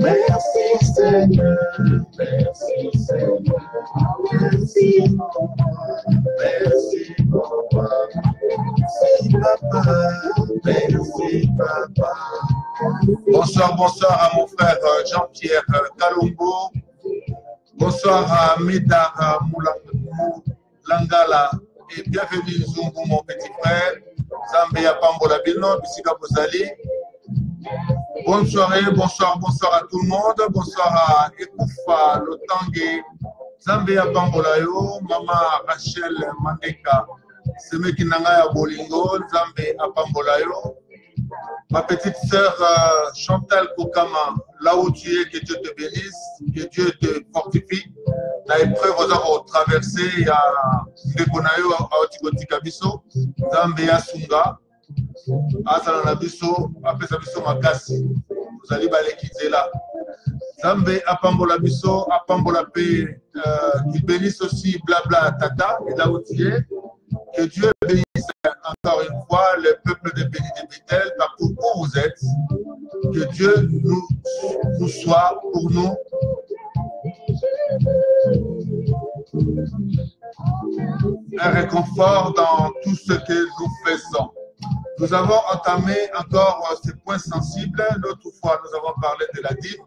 Merci Seigneur, merci Seigneur, merci Papa, merci Papa, merci Papa. Bonsoir, bonsoir à mon frère Jean-Pierre Kalombo. Bonsoir à Médard Moulangala et bienvenue Zungu, mon petit frère. Zambia Pambola Bino, Bissika Bozali. Bonne soirée, bonsoir, bonsoir à tout le monde. Bonsoir à Ekoufa Lotangé, Zambia Pambolayo, Maman Rachel Mandeka, Semeki Nangaya Bolingo, Zambia Pambolayo. Ma petite sœur Chantal Koukama, là où tu es, que Dieu te bénisse, que Dieu te fortifie. La épreuve vous a traversé à Ndekonayo, à Otikotika-biso, Zambia Sunga, Azana Biso, après sa biso Makasi. Vous allez quitter là. Zambé Apambola Biso, Apambola P, qui bénisse aussi Blabla Tata, et là où tu es. Que Dieu bénisse encore une fois le peuple de Béni de Bethel, partout où vous êtes. Que Dieu nous soit pour nous. Un réconfort dans tout ce que nous faisons. Nous avons entamé encore ces points sensibles. L'autre fois, nous avons parlé de la dîme.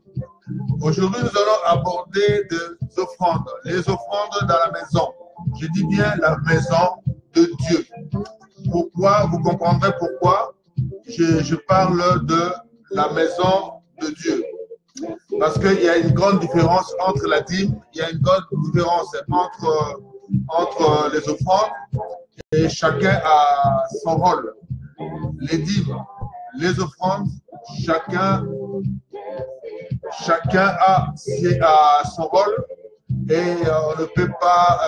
Aujourd'hui, nous allons aborder des offrandes. Les offrandes dans la maison. Je dis bien la maison de Dieu. Pourquoi? Vous comprendrez pourquoi je parle de la maison de Dieu. Parce qu'il y a une grande différence entre la dîme, il y a une grande différence entre les offrandes, et chacun a son rôle. Les dîmes, les offrandes, chacun a son rôle, et on ne peut pas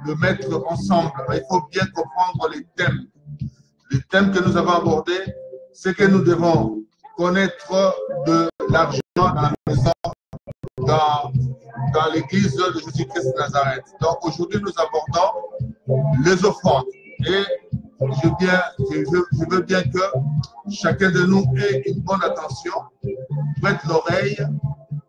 le mettre ensemble. Il faut bien comprendre les thèmes. Les thèmes que nous avons abordés, c'est que nous devons connaître de l'argent dans la maison, dans l'église de Jésus-Christ de Nazareth. Donc aujourd'hui, nous abordons les offrandes. Et je veux bien que chacun de nous ait une bonne attention, prête l'oreille,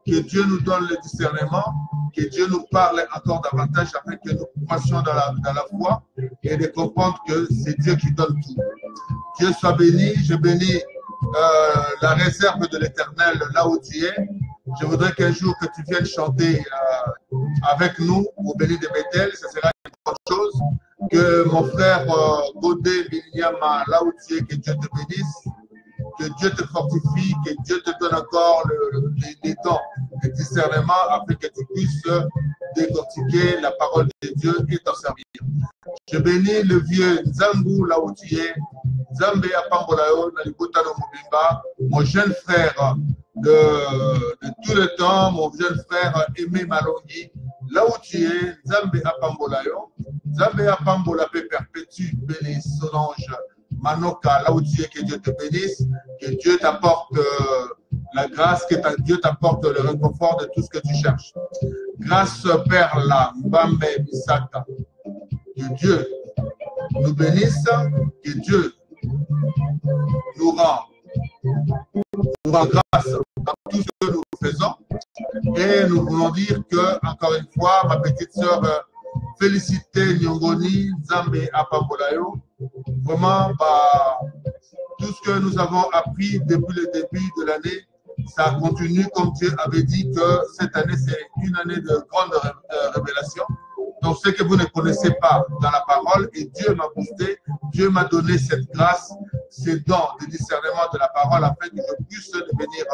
que Dieu nous donne le discernement, que Dieu nous parle encore davantage afin que nous passions dans la foi et de comprendre que c'est Dieu qui donne tout. Dieu soit béni. Je bénis la réserve de l'Éternel là où tu es. Je voudrais qu'un jour que tu viennes chanter avec nous au Béni de Bethel. Ce sera une bonne chose. Que mon frère Godé Biliama, là où tu es, que Dieu te bénisse. Que Dieu te fortifie, que Dieu te donne encore les dons, le discernement, afin que tu puisses décortiquer la parole de Dieu et t'en servir. Je bénis le vieux Nzangu, là où tu es, Nzambe Apambolayo, Nalibutano Mobimba, mon jeune frère de tout le temps, mon jeune frère Aimé Malongi, là où tu es, Nzambe Apambolayo, Nzambe Apambola perpétue, bénisse son ange. Manoka, là où tu es, que Dieu te bénisse, que Dieu t'apporte la grâce, que Dieu t'apporte le réconfort de tout ce que tu cherches. Grâce Perla, Mbambe, Misaka, que Dieu nous bénisse, que Dieu nous rend grâce dans tout ce que nous faisons. Et nous voulons dire que, encore une fois, ma petite sœur, félicité Nyongoni, Nzambe Apambolayo. Vraiment, tout ce que nous avons appris depuis le début de l'année, ça continue comme Dieu avait dit que cette année, c'est une année de grande révélation. Donc, ce que vous ne connaissez pas dans la parole, et Dieu m'a boosté, Dieu m'a donné cette grâce, ces dons de discernement de la parole, afin que je puisse devenir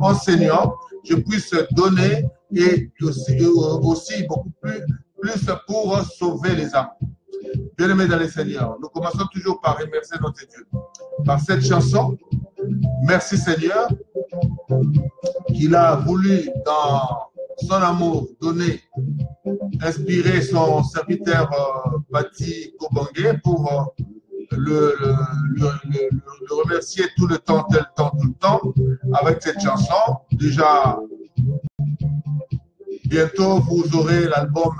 enseignant, je puisse donner et aussi beaucoup plus pour sauver les âmes. Bien-aimés dans les Seigneurs, nous commençons toujours par remercier notre Dieu. Par cette chanson, merci Seigneur, qu'il a voulu dans son amour donner inspiré son serviteur Bati Kobangé pour le remercier tout le temps, tout le temps, avec cette chanson. Déjà, bientôt, vous aurez l'album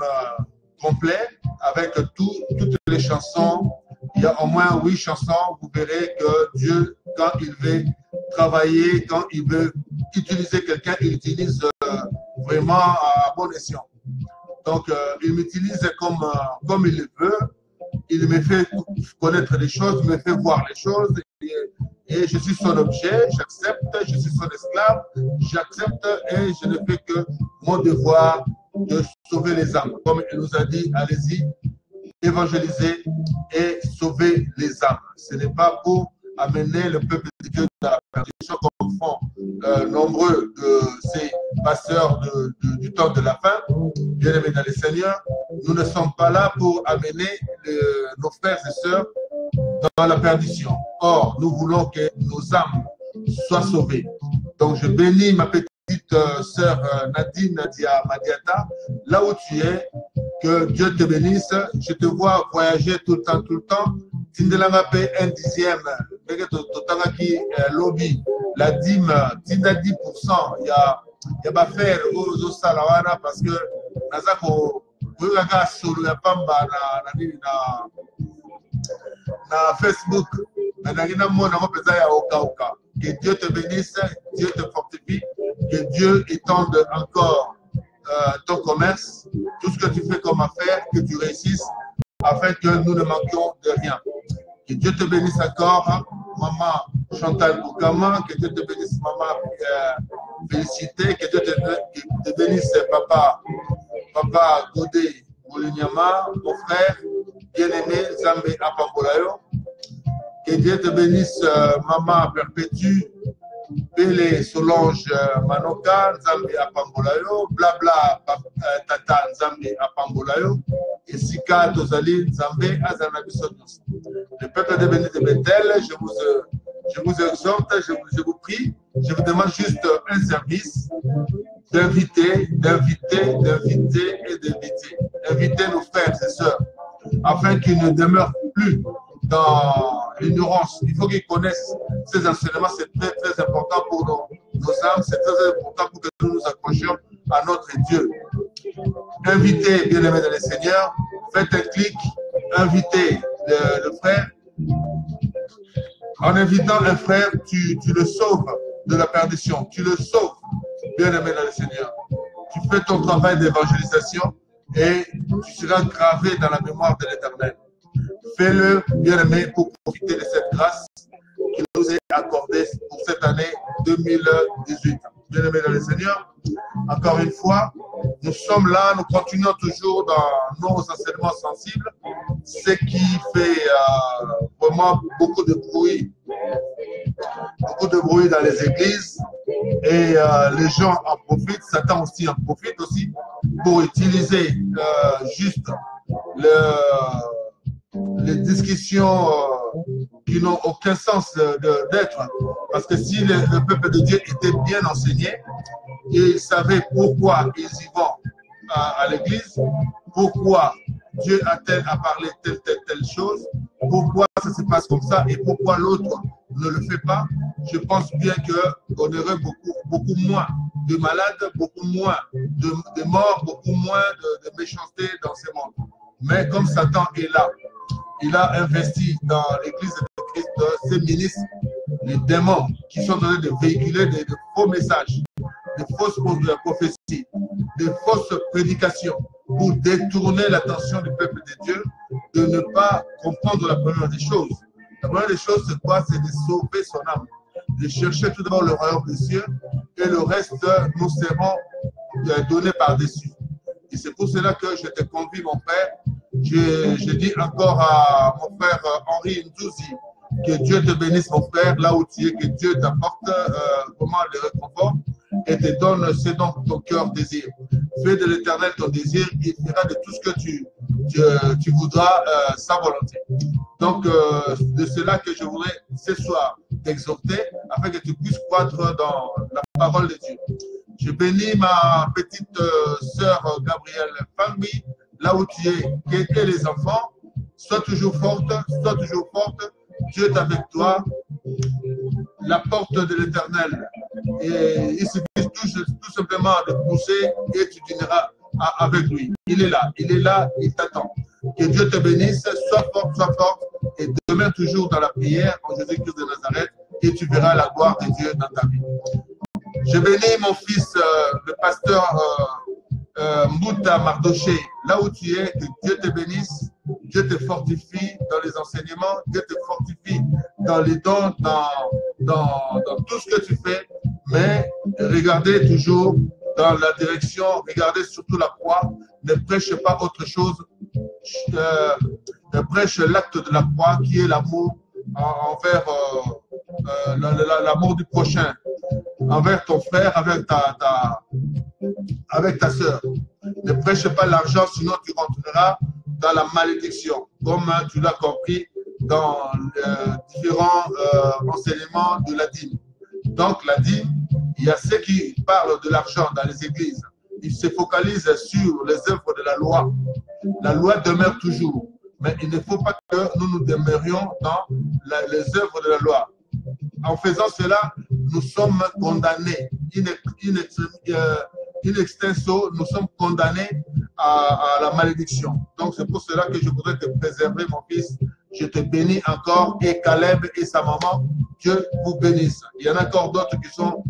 complet avec toutes les chansons. Il y a au moins 8 chansons. Vous verrez que Dieu, quand il veut travailler, quand il veut utiliser quelqu'un, il utilise vraiment à bon escient. Donc, il m'utilise comme il le veut. Il me fait connaître les choses, il me fait voir les choses. Et je suis son objet, j'accepte, je suis son esclave, j'accepte et je ne fais que mon devoir de sauver les âmes. Comme il nous a dit, allez-y, évangéliser et sauver les âmes. Ce n'est pas pour amener le peuple de Dieu dans la perdition comme font nombreux de ces pasteurs du temps de la fin. Bien-aimés dans les Seigneurs, nous ne sommes pas là pour amener nos frères et sœurs dans la perdition. Or, nous voulons que nos âmes soient sauvées. Donc, je bénis ma petite sœur Nadine Nadia Madiata, là où tu es, que Dieu te bénisse. Je te vois voyager tout le temps. Tindelanga paie 1/10, qui lobby, la dîme, tinda 10%. Il y a pas faire aux salawana parce que Nazako, vous regardez sur la pamba na Facebook, que Dieu te bénisse, Dieu te fortifie, que Dieu étende encore ton commerce, tout ce que tu fais comme affaire, que tu réussisses, afin que nous ne manquions de rien. Que Dieu te bénisse encore, hein, maman Chantal Boukama, que Dieu te bénisse, maman Félicité, que Dieu te bénisse, papa Godé Moulignama, mon frère, bien-aimé, Zambé Apambolayo. Que Dieu te bénisse, maman Perpétue, Bélé Solange Manoka, Zambé Apambolayo, Blabla Tata Zambé Apambolayo, et Sika Tozali Zambé Azanabisonos. Le peuple de Béni de Bethel, je vous exhorte, je vous prie, je vous demande juste un service d'inviter. Inviter nos frères et sœurs afin qu'ils ne demeurent plus dans l'ignorance. Il faut qu'ils connaissent ces enseignements, c'est très très important pour nos âmes, c'est très important pour que nous nous accrochions à notre Dieu. Invitez, bien-aimés dans le Seigneur, faites un clic, invitez le frère. En invitant un frère, tu le sauves de la perdition, tu le sauves, bien-aimé dans le Seigneur. Tu fais ton travail d'évangélisation et tu seras gravé dans la mémoire de l'Éternel. Fais-le, bien-aimé, pour profiter de cette grâce qu'il nous est accordée pour cette année 2018. Bien-aimé dans le Seigneur, encore une fois, nous sommes là, nous continuons toujours dans nos enseignements sensibles, ce qui fait vraiment beaucoup de bruit dans les églises et les gens en profitent, Satan aussi en profite aussi pour utiliser juste les discussions qui n'ont aucun sens d'être. Parce que si le peuple de Dieu était bien enseigné, et ils savaient pourquoi ils y vont à l'église, pourquoi Dieu a-t-il à parler telle chose, pourquoi ça se passe comme ça et pourquoi l'autre ne le fait pas, je pense bien qu'on aurait beaucoup moins de malades, beaucoup moins de morts, beaucoup moins de méchanceté dans ce monde. Mais comme Satan est là, il a investi dans l'église de Christ ses ministres, les démons qui sont en train de véhiculer de faux messages, de fausses prophéties, de fausses prédications pour détourner l'attention du peuple de Dieu de ne pas comprendre la première des choses. La première des choses, c'est quoi? C'est de sauver son âme, de chercher tout d'abord le royaume des cieux et le reste nous serons donnés par-dessus. Et c'est pour cela que je te convie, mon frère. Je dis encore à mon frère Henri Ndouzi, que Dieu te bénisse, mon frère, là où tu es, que Dieu t'apporte vraiment le réconfort et te donne ce dont ton cœur désire. Fais de l'Éternel ton désir, il fera de tout ce que tu voudras sa volonté. Donc, de cela que je voudrais ce soir t'exhorter, afin que tu puisses croître dans la parole de Dieu. Je bénis ma petite sœur Gabrielle Fangbi, là où tu es, et les enfants. Sois toujours forte, sois toujours forte. Dieu est avec toi. La porte de l'Éternel. Et il suffit tout simplement de pousser et tu dîneras avec lui. Il est là, il t'attend. Que Dieu te bénisse, sois forte, et demeure toujours dans la prière en Jésus-Christ de Nazareth et tu verras la gloire de Dieu dans ta vie. Je bénis mon fils, le pasteur Mbouta Mardoché, là où tu es, que Dieu te bénisse, Dieu te fortifie dans les enseignements, Dieu te fortifie dans les dons, dans tout ce que tu fais, mais regardez toujours dans la direction, regardez surtout la croix, ne prêche pas autre chose, prêche l'acte de la croix qui est l'amour envers l'amour du prochain, envers ton frère, avec ta sœur. Ne prêche pas l'argent, sinon tu rentreras dans la malédiction, comme tu l'as compris dans différents enseignements de la dîme. Donc la dîme, il y a ceux qui parlent de l'argent dans les églises. Ils se focalisent sur les œuvres de la loi. La loi demeure toujours, mais il ne faut pas que nous demeurions dans les œuvres de la loi. En faisant cela, nous sommes condamnés. In extenso, nous sommes condamnés à la malédiction. Donc, c'est pour cela que je voudrais te préserver, mon fils. Je te bénis encore, et Caleb et sa maman, Dieu vous bénisse. Il y en a encore d'autres qui sont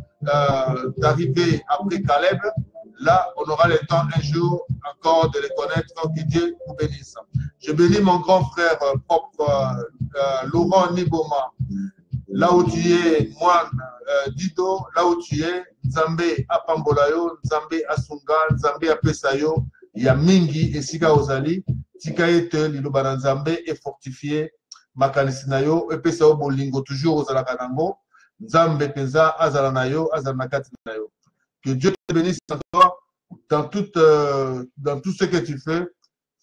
arrivés après Caleb. Là, on aura le temps un jour encore de les connaître. Que Dieu vous bénisse. Je bénis mon grand frère propre, Laurent Niboma. Là où tu es, moi, Dido, là où tu es, Nzambe Apambolayo, Nzambe Asunga, Nzambe Apesayo, il y a Mingi et Sika Ozali, Tika ete Lilobana Nzambe est fortifié, Makanisinayo, Epesayo Bolingo, toujours aux Alakanango, Nzambe Penza, Azalanayo, Azalnakatinayo. Que Dieu te bénisse encore dans tout ce que tu fais.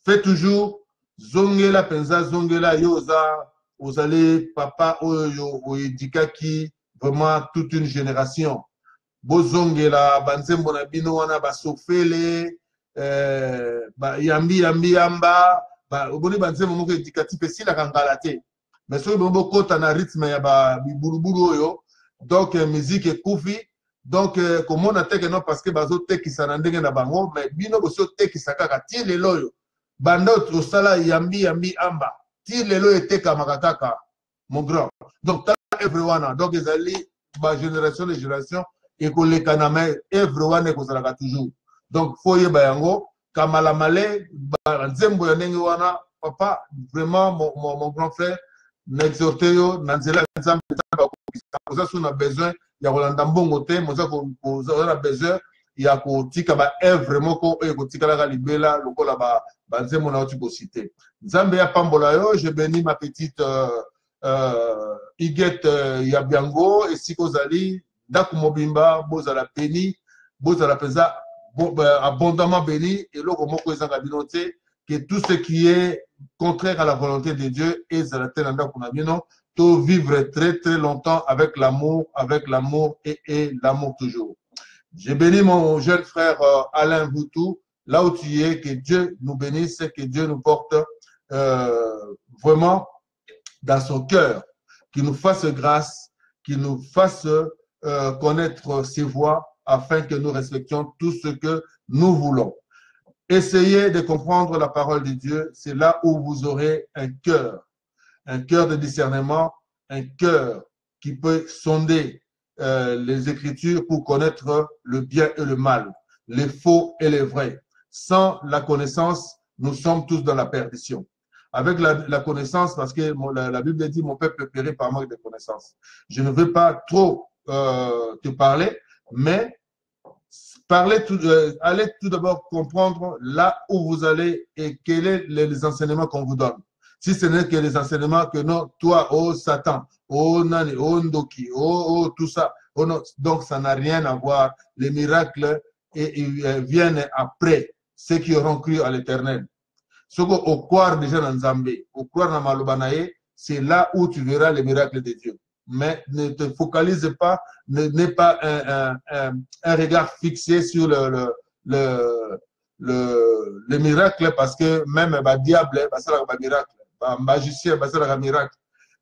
Fais toujours Zongela Penza, Zongela Yoza. Vous allez, papa, qui vraiment toute une génération. Bozongela, Banzembo Nabino, wana basofele, yambi yamba, oboni Banzembo moko éducatif et si la kangalate. Mais ce que kota na rythme ya ba biburuburu yo, donc musique et koufi, donc comment on attaque non parce que bazo teki sanandenge na bango, mais bino boso teki sakaka ti lelo yo. Bandot osala yambi amba. Si lelo était kamakakaka, mon grand. Donc, everyone, donc ils allaient, ma génération de génération, et qu'on les caname, everyone est qu'on toujours. Donc, foye bayango, kamala male, nzembo yanenge wana, papa, vraiment, mon grand frère, n'exhortez yo, nanzela nzambe, on a besoin, il y a Rolanda Mbongote, on a besoin, il y a kotika ba vraiment ko e kotika la libela lokola ba banzemo na otu cité. Nzambe ya pambola yo, je bénis ma petite Iguette Yabiango et Sikozali Daku Mobimba bozala béni, bozala pesa abondamment béni et loko moko ezanga binote que tout ce qui est contraire à la volonté de Dieu et zalatena kuna bino to vivre très très longtemps avec l'amour et l'amour toujours. J'ai béni mon jeune frère Alain Boutou, là où tu es, que Dieu nous bénisse, que Dieu nous porte vraiment dans son cœur, qu'il nous fasse grâce, qu'il nous fasse connaître ses voies, afin que nous respections tout ce que nous voulons. Essayez de comprendre la parole de Dieu, c'est là où vous aurez un cœur de discernement, un cœur qui peut sonder les Écritures pour connaître le bien et le mal, les faux et les vrais. Sans la connaissance, nous sommes tous dans la perdition. Avec la connaissance, parce que la Bible dit « Mon peuple périt par manque de connaissance ». Je ne veux pas trop te parler, mais allez tout d'abord comprendre là où vous allez et quels sont les enseignements qu'on vous donne. Si ce n'est que les enseignements que non, toi, oh Satan, oh Nani, oh Ndoki, oh tout ça, oh non, donc ça n'a rien à voir. Les miracles viennent après ceux qui auront cru à l'Éternel. Ce qu'on croit déjà dans Nzambé, au croire dans Malobanaye, c'est là où tu verras les miracles de Dieu. mais ne te focalise pas, n'aie pas un regard fixé sur le miracle, parce que même le diable, c'est un miracle, le magicien, c'est un miracle,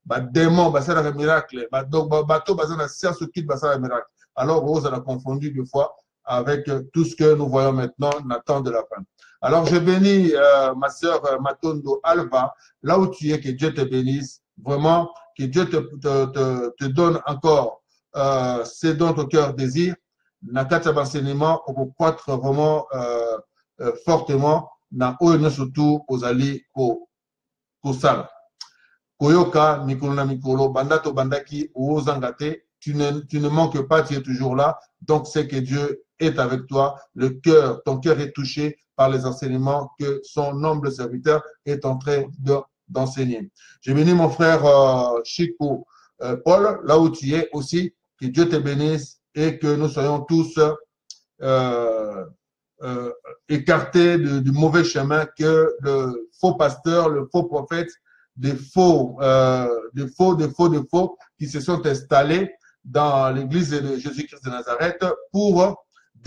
le démon, c'est un miracle, donc le bateau, c'est un science qui c'est un miracle. Alors, on a confondu des fois avec tout ce que nous voyons maintenant, Nathan de la fin. Alors, je bénis ma sœur Matondo Alva, là où tu es, que Dieu te bénisse, vraiment, que Dieu te donne encore ce dont ton cœur désire. Nakata enseignement, on peut croître vraiment fortement dans oyo surtout aux alliés au sala. Koyoka, mikolo na mikolo, bandato bandaki, ozangate, tu ne manques pas, tu es toujours là. Donc, c'est que Dieu est avec toi. Ton cœur est touché par les enseignements que son humble serviteur est en train d'enseigner. J'ai béni mon frère Chico Paul, là où tu es aussi, que Dieu te bénisse et que nous soyons tous écartés du mauvais chemin que le faux pasteur, le faux prophète, des faux qui se sont installés dans l'église de Jésus-Christ de Nazareth pour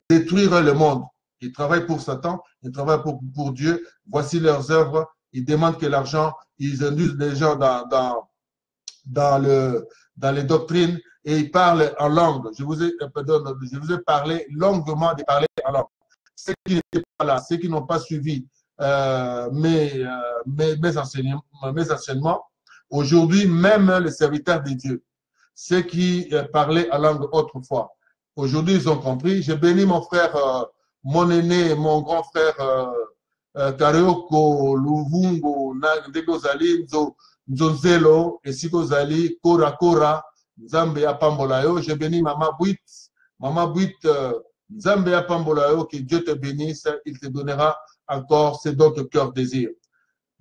détruire le monde. Ils travaillent pour Satan, ils travaillent pour Dieu. Voici leurs œuvres. Ils demandent que l'argent, ils induisent les gens dans les doctrines et ils parlent en langue. Je vous ai parlé longuement de parler en langue. Ceux qui n'étaient pas là, ceux qui n'ont pas suivi mes enseignements, aujourd'hui, même les serviteurs de Dieu, ceux qui parlaient en langue autrefois, aujourd'hui, ils ont compris. J'ai béni mon frère, mon aîné, mon grand frère, Kareoko, Luvungo, Ndegozali, Nzozelo, Esikozali, Kora Kora, Nzambe Apambolayo. J'ai béni Mama Buit, Nzambe Apambolayo, que Dieu te bénisse, il te donnera encore ce dont ton cœur désire.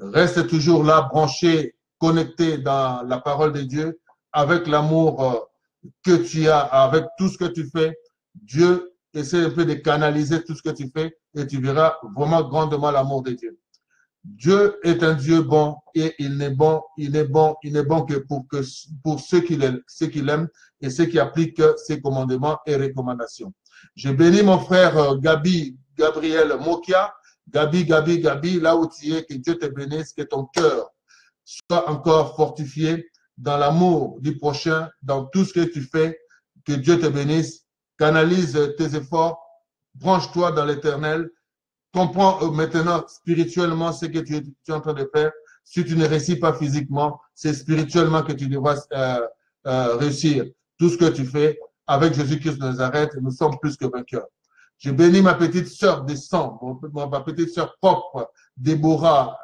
Reste toujours là, branché, connecté dans la parole de Dieu, avec l'amour que tu as, avec tout ce que tu fais. Dieu essaie un peu de canaliser tout ce que tu fais et tu verras vraiment grandement l'amour de Dieu. Dieu est un Dieu bon et il n'est bon que pour ceux qu'il aime et ceux qui appliquent ses commandements et recommandations. Je bénis mon frère Gabriel Mokia. Gabi, là où tu es, que Dieu te bénisse, que ton cœur soit encore fortifié dans l'amour du prochain, dans tout ce que tu fais, que Dieu te bénisse, canalise tes efforts, branche-toi dans l'éternel, comprends maintenant spirituellement ce que tu es en train de faire. Si tu ne réussis pas physiquement, c'est spirituellement que tu devras réussir. Tout ce que tu fais avec Jésus-Christ de Nazareth, nous sommes plus que vainqueurs. J'ai béni ma petite sœur des sangs, ma petite sœur propre, Déborah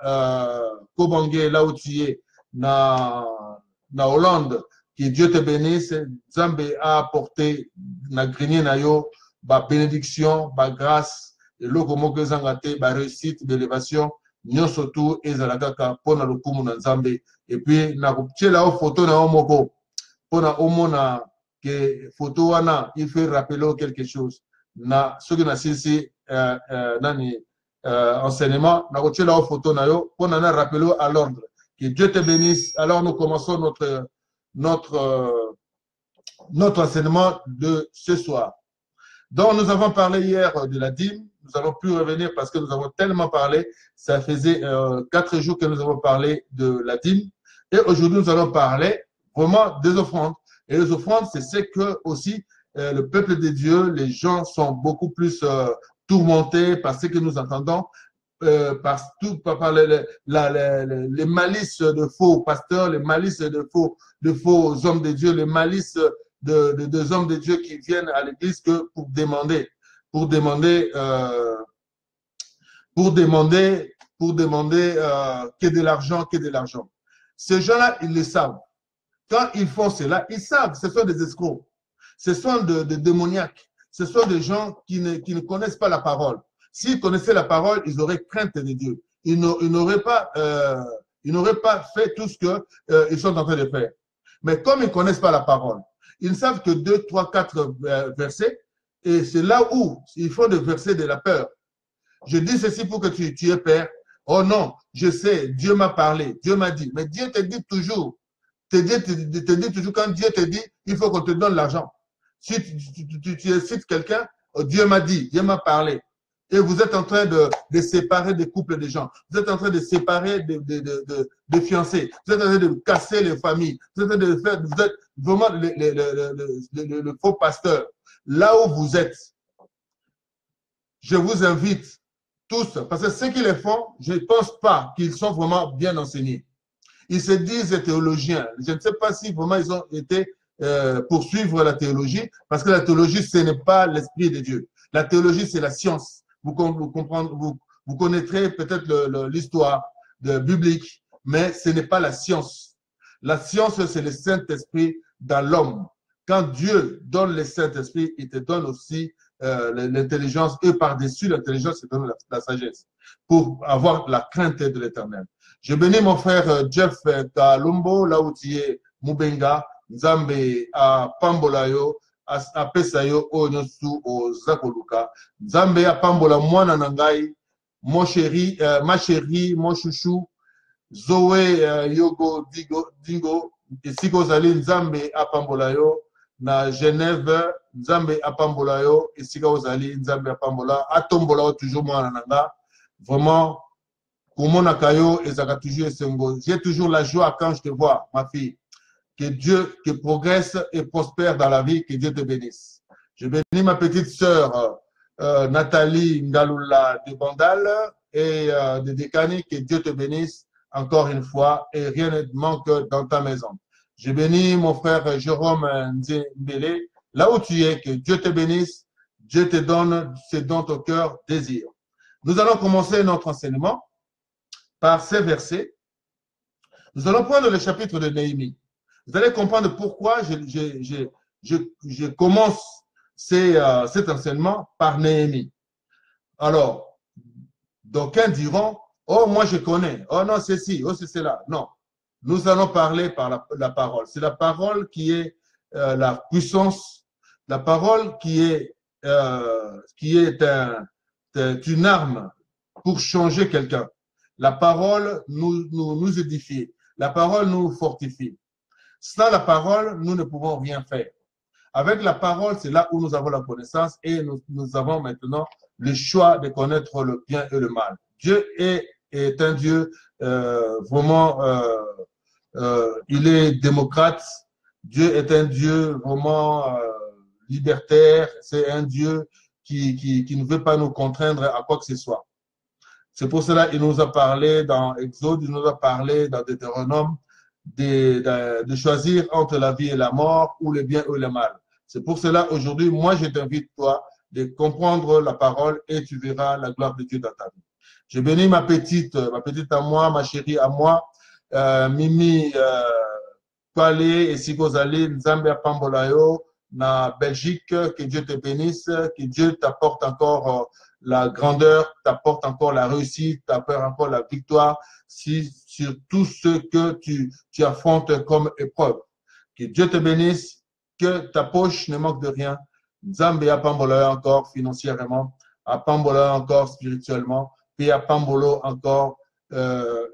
Kobangé, là où tu es, na Hollande. Que Dieu te bénisse. Zambé a apporté na grenier na yo, ba bénédiction, ba grâce, et l'okomoke zangate, ba réussite, d'élévation, nyon surtout, ezalakaka, pona lokumu na Zambé. Et puis, na kupche la photo na omoko, pona omona, que photo wana, il fait rappeler quelque chose. Na ceux qui n'assistent nani enseignement na kotie la photo na yo pour na rappeler à l'ordre. Que Dieu te bénisse. Alors nous commençons notre enseignement de ce soir. Donc nous avons parlé hier de la dîme. Nous allons plus revenir parce que nous avons tellement parlé. Ça faisait 4 jours que nous avons parlé de la dîme. Et aujourd'hui nous allons parler vraiment des offrandes. Et les offrandes, c'est ce que aussi le peuple de Dieu, les gens sont beaucoup plus tourmentés par ce que nous entendons, par les malices de faux pasteurs, les malices de faux hommes de Dieu, les malices de hommes de Dieu qui viennent à l'église que pour demander que de l'argent. Ces gens-là, ils le savent. Quand ils font cela, ils savent, ce sont des escrocs. Ce sont des démoniaques. Ce sont des gens qui ne connaissent pas la parole. S'ils connaissaient la parole, ils auraient crainte de Dieu. Ils n'auraient pas fait tout ce qu'ils sont en train de faire. Mais comme ils ne connaissent pas la parole, ils ne savent que 2, 3, 4 versets. Et c'est là où ils font des versets de la peur. Je dis ceci pour que tu aies peur. Oh non, je sais, Dieu m'a parlé, Dieu m'a dit. Mais Dieu te dit toujours, te dit toujours, quand Dieu te dit, il faut qu'on te donne l'argent. Si tu cites quelqu'un, Dieu m'a dit, Dieu m'a parlé. Et vous êtes en train de séparer des couples de gens. Vous êtes en train de séparer des fiancés. Vous êtes en train de casser les familles. Vous êtes en train de faire, vous êtes vraiment le faux pasteur. Là où vous êtes, je vous invite tous, parce que ceux qui les font, je ne pense pas qu'ils sont vraiment bien enseignés. Ils se disent théologiens. Je ne sais pas si vraiment ils ont été poursuivre la théologie, parce que la théologie, ce n'est pas l'esprit de Dieu. La théologie, c'est la science. Vous connaîtrez peut-être l'histoire biblique, mais ce n'est pas la science. La science, c'est le Saint-Esprit dans l'homme. Quand Dieu donne le Saint-Esprit, il te donne aussi l'intelligence, et par-dessus l'intelligence, il te donne la sagesse pour avoir la crainte de l'Éternel. Je bénis mon frère Jeff Kalumbo, là où tu es, Mubenga, Nzambe à Pambolayo, à Pesayo, Onyosu, au Zakoluka. Nzambe à Pambola, Mwana Nangai, mon chéri, ma chérie, mon chouchou, Zoé Yogo Dingo, et Sigozali, Nzambe à Pambolayo, na Genève, Nzambe à Pambolayo, et Sigozali, Nzambe à Pambola, à Tombola, toujours Mwana Nanga. Vraiment, comment Nakayo et Zaka toujours Sengo. J'ai toujours la joie quand je te vois, ma fille. Que Dieu que progresse et prospère dans la vie, que Dieu te bénisse. Je bénis ma petite sœur Nathalie Ngalula de Bandal et de Dekani, que Dieu te bénisse encore une fois et rien ne manque dans ta maison. Je bénis mon frère Jérôme Nzembele, là où tu es, que Dieu te bénisse, Dieu te donne ce dont ton cœur désire. Nous allons commencer notre enseignement par ces versets. Nous allons prendre le chapitre de Néhémie. Vous allez comprendre pourquoi je commence cet enseignement par Néhémie. Alors, d'aucuns diront, oh, moi je connais, oh non, c'est ci, oh, c'est cela. Non, nous allons parler par la parole. C'est la parole qui est la puissance, la parole qui est une arme pour changer quelqu'un. La parole nous édifie, la parole nous fortifie. Sans la parole, nous ne pouvons rien faire. Avec la parole, c'est là où nous avons la connaissance et nous avons maintenant le choix de connaître le bien et le mal. Dieu est un Dieu vraiment, il est démocrate. Dieu est un Dieu vraiment libertaire. C'est un Dieu qui ne veut pas nous contraindre à quoi que ce soit. C'est pour cela qu'il nous a parlé dans Exode, il nous a parlé dans Deutéronome, de choisir entre la vie et la mort ou le bien ou le mal. C'est pour cela aujourd'hui, moi je t'invite toi de comprendre la parole et tu verras la gloire de Dieu dans ta vie. Je bénis ma petite à moi, ma chérie à moi, Mimi Palé et Sigozali, Nzambe à Pambolayo, na Belgique, que Dieu te bénisse, que Dieu t'apporte encore la grandeur, t'apporte encore la réussite, t'apporte encore la victoire sur tout ce que tu affrontes comme épreuve. Que Dieu te bénisse, que ta poche ne manque de rien. Nzambe à Pambolo encore financièrement, à Pambolo encore spirituellement, et à Pambolo encore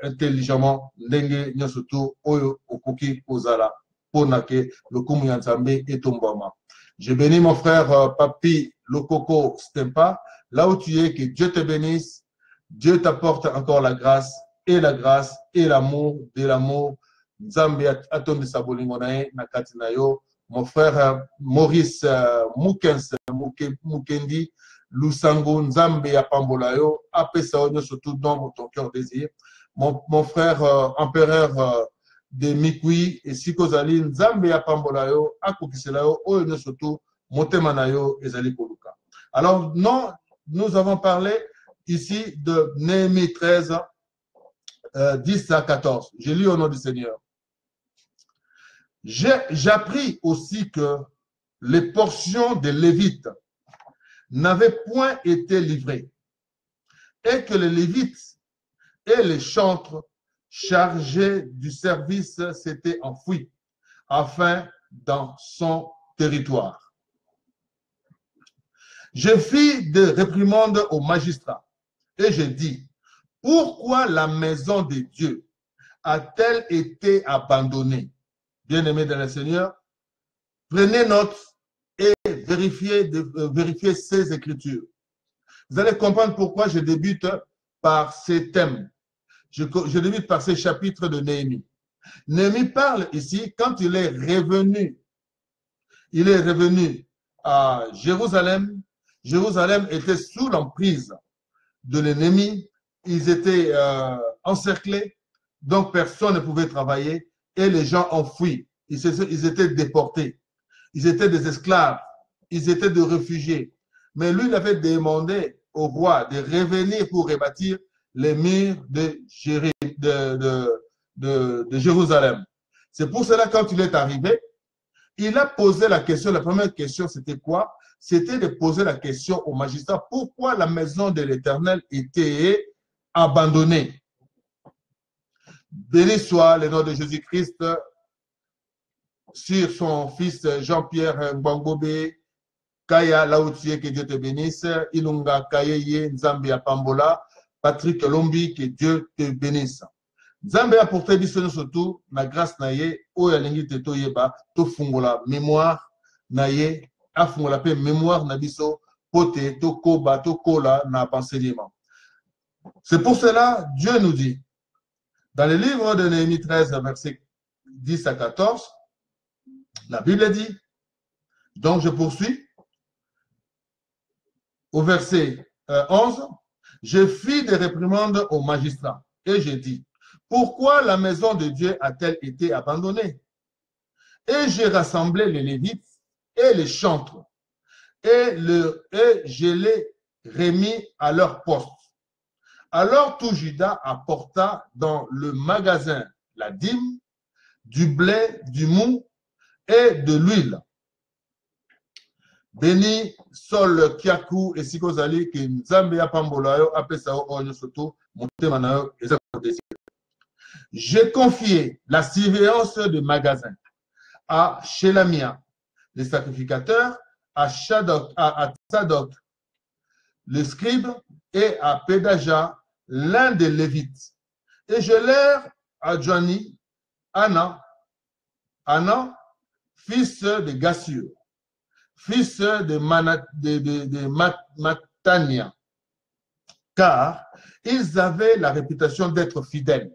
intelligemment, ndenge nyosutu oyo okuki kozala ponake lokumu ya Nzambe et tombama. Je bénis mon frère Papi Lokoko Stempa, là où tu es, que Dieu te bénisse, Dieu t'apporte encore la grâce et l'amour de l'amour. Nzambe atonde sabolingo nae na kati na yo. Mon frère Maurice Mukens Mukendi Lusango, Nzambe ya pambola yo, apesa onyo surtout dans ton cœur désir. Mon frère empereur de Mikui et Sikozali, Nzambe ya pambola yo, akokisela yo, onyo surtout motema na yo ezali koluka. Alors non, nous avons parlé ici de Néhémie 13, 10 à 14. Je lis au nom du Seigneur. J'appris aussi que les portions des Lévites n'avaient point été livrées et que les Lévites et les chantres chargés du service s'étaient enfouis afin dans son territoire. Je fis des réprimandes aux magistrats et je dis, pourquoi la maison de Dieu a-t-elle été abandonnée bien-aimés dans le Seigneur, prenez note et vérifiez ces Écritures. Vous allez comprendre pourquoi je débute par ces thèmes. Je débute par ces chapitres de Néhémie. Néhémie parle ici, quand il est revenu à Jérusalem. Jérusalem était sous l'emprise de l'ennemi. Ils étaient encerclés, donc personne ne pouvait travailler et les gens ont fui. Ils étaient déportés. Ils étaient des esclaves. Ils étaient des réfugiés. Mais lui, il avait demandé au roi de revenir pour rebâtir les murs de Jérusalem. C'est pour cela, quand il est arrivé, il a posé la question. La première question, c'était quoi? C'était de poser la question au magistrat, pourquoi la maison de l'Éternel était abandonnée? Béni soit le nom de Jésus-Christ sur son fils Jean-Pierre Ngbangobe, Kaya Laoutier, que Dieu te bénisse, Ilunga Kayeye, Nzambe Apambola, Patrick Lombi, que Dieu te bénisse. Nzambe a porté biso surtout na grâce na ye oyo alingi te toyeba to fungola mémoire na ye afungola pe mémoire na biso pote to koba to kola na enseignement. C'est pour cela Dieu nous dit dans le livre de Néhémie 13 verset 10 à 14, la Bible dit, donc je poursuis au verset 11, je fis des réprimandes aux magistrats et j'ai dit, pourquoi la maison de Dieu a-t-elle été abandonnée? Et j'ai rassemblé les Lévites et les chantres et je les remis à leur poste. Alors tout Juda apporta dans le magasin la dîme, du blé, du mou et de l'huile. Béni sol kiaku et sikozali ki nzambe ya pambola yo apesa yo onyo soto motema na yo eza kodesi. J'ai confié la surveillance de magasin à Shelamia, le sacrificateur, à Tsadok, le scribe, et à Pédaja, l'un des Lévites. Et je leur adjoignis Anna, fils de Gassur, fils de Matania, car ils avaient la réputation d'être fidèles.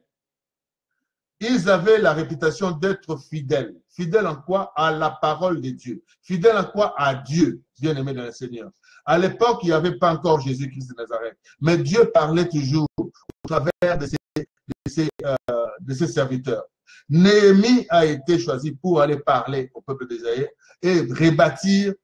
Ils avaient la réputation d'être fidèles. Fidèles en quoi? À la parole de Dieu. Fidèles en quoi? À Dieu, bien-aimé dans le Seigneur. À l'époque, il n'y avait pas encore Jésus-Christ de Nazareth. Mais Dieu parlait toujours au travers de ses serviteurs. Néhémie a été choisi pour aller parler au peuple d'Israël et rebâtir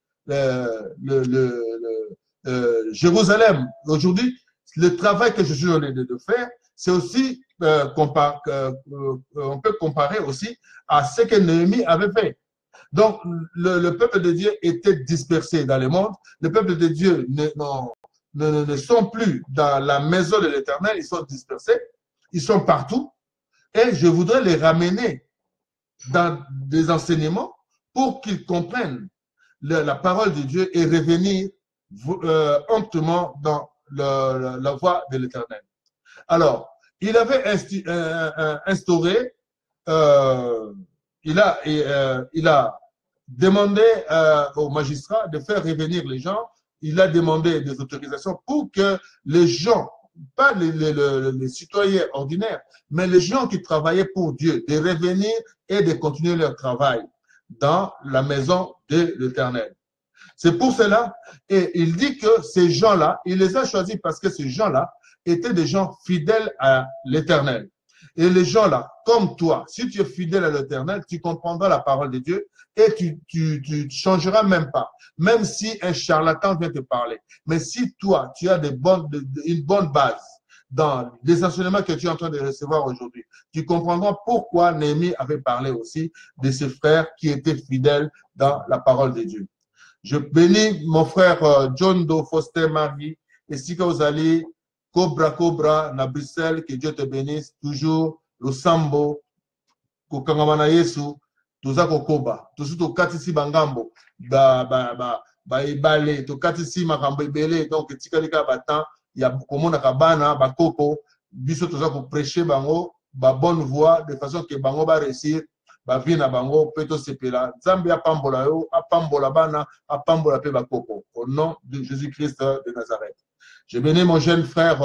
Jérusalem. Aujourd'hui, le travail que je suis en train de faire, c'est aussi, on peut comparer aussi à ce que Néhémie avait fait. Donc, le peuple de Dieu était dispersé dans le monde. Le peuple de Dieu ne sont plus dans la maison de l'Éternel, ils sont dispersés, ils sont partout. Et je voudrais les ramener dans des enseignements pour qu'ils comprennent la parole de Dieu et revenir promptement dans la voie de l'Éternel. Alors, il avait instauré, il a demandé aux magistrats de faire revenir les gens. Il a demandé des autorisations pour que les gens, pas les citoyens ordinaires, mais les gens qui travaillaient pour Dieu, de revenir et de continuer leur travail dans la maison de l'Éternel. C'est pour cela, et il dit que ces gens-là, il les a choisis parce que ces gens-là étaient des gens fidèles à l'Éternel. Et les gens-là, comme toi, si tu es fidèle à l'Éternel, tu comprendras la parole de Dieu et tu ne changeras même pas. Même si un charlatan vient te parler. Mais si toi, tu as une bonne base dans les enseignements que tu es en train de recevoir aujourd'hui, tu comprendras pourquoi Néhémie avait parlé aussi de ses frères qui étaient fidèles dans la parole de Dieu. Je bénis mon frère John Do Foster Marie et Sika Ozali, Cobra, na Bruxelles, que Dieu te bénisse, toujours, le Sambo, Kokangamana Yesu, Toza Kokoba, Tosuto Katisi Bangambo, Ibale, to Katisi Makambo Ibele, donc Tikalika Batan, il y a Komona Kabana, Bakoko, Biso Toza ko prêcher Bango, ba bonne voix, de façon que Bango va réussir vie na bango, peto sepela, Nzambe apambola yo, apambola bana, apambola pe bakoko. Au nom de Jésus-Christ de Nazareth. Je bénis mon jeune frère,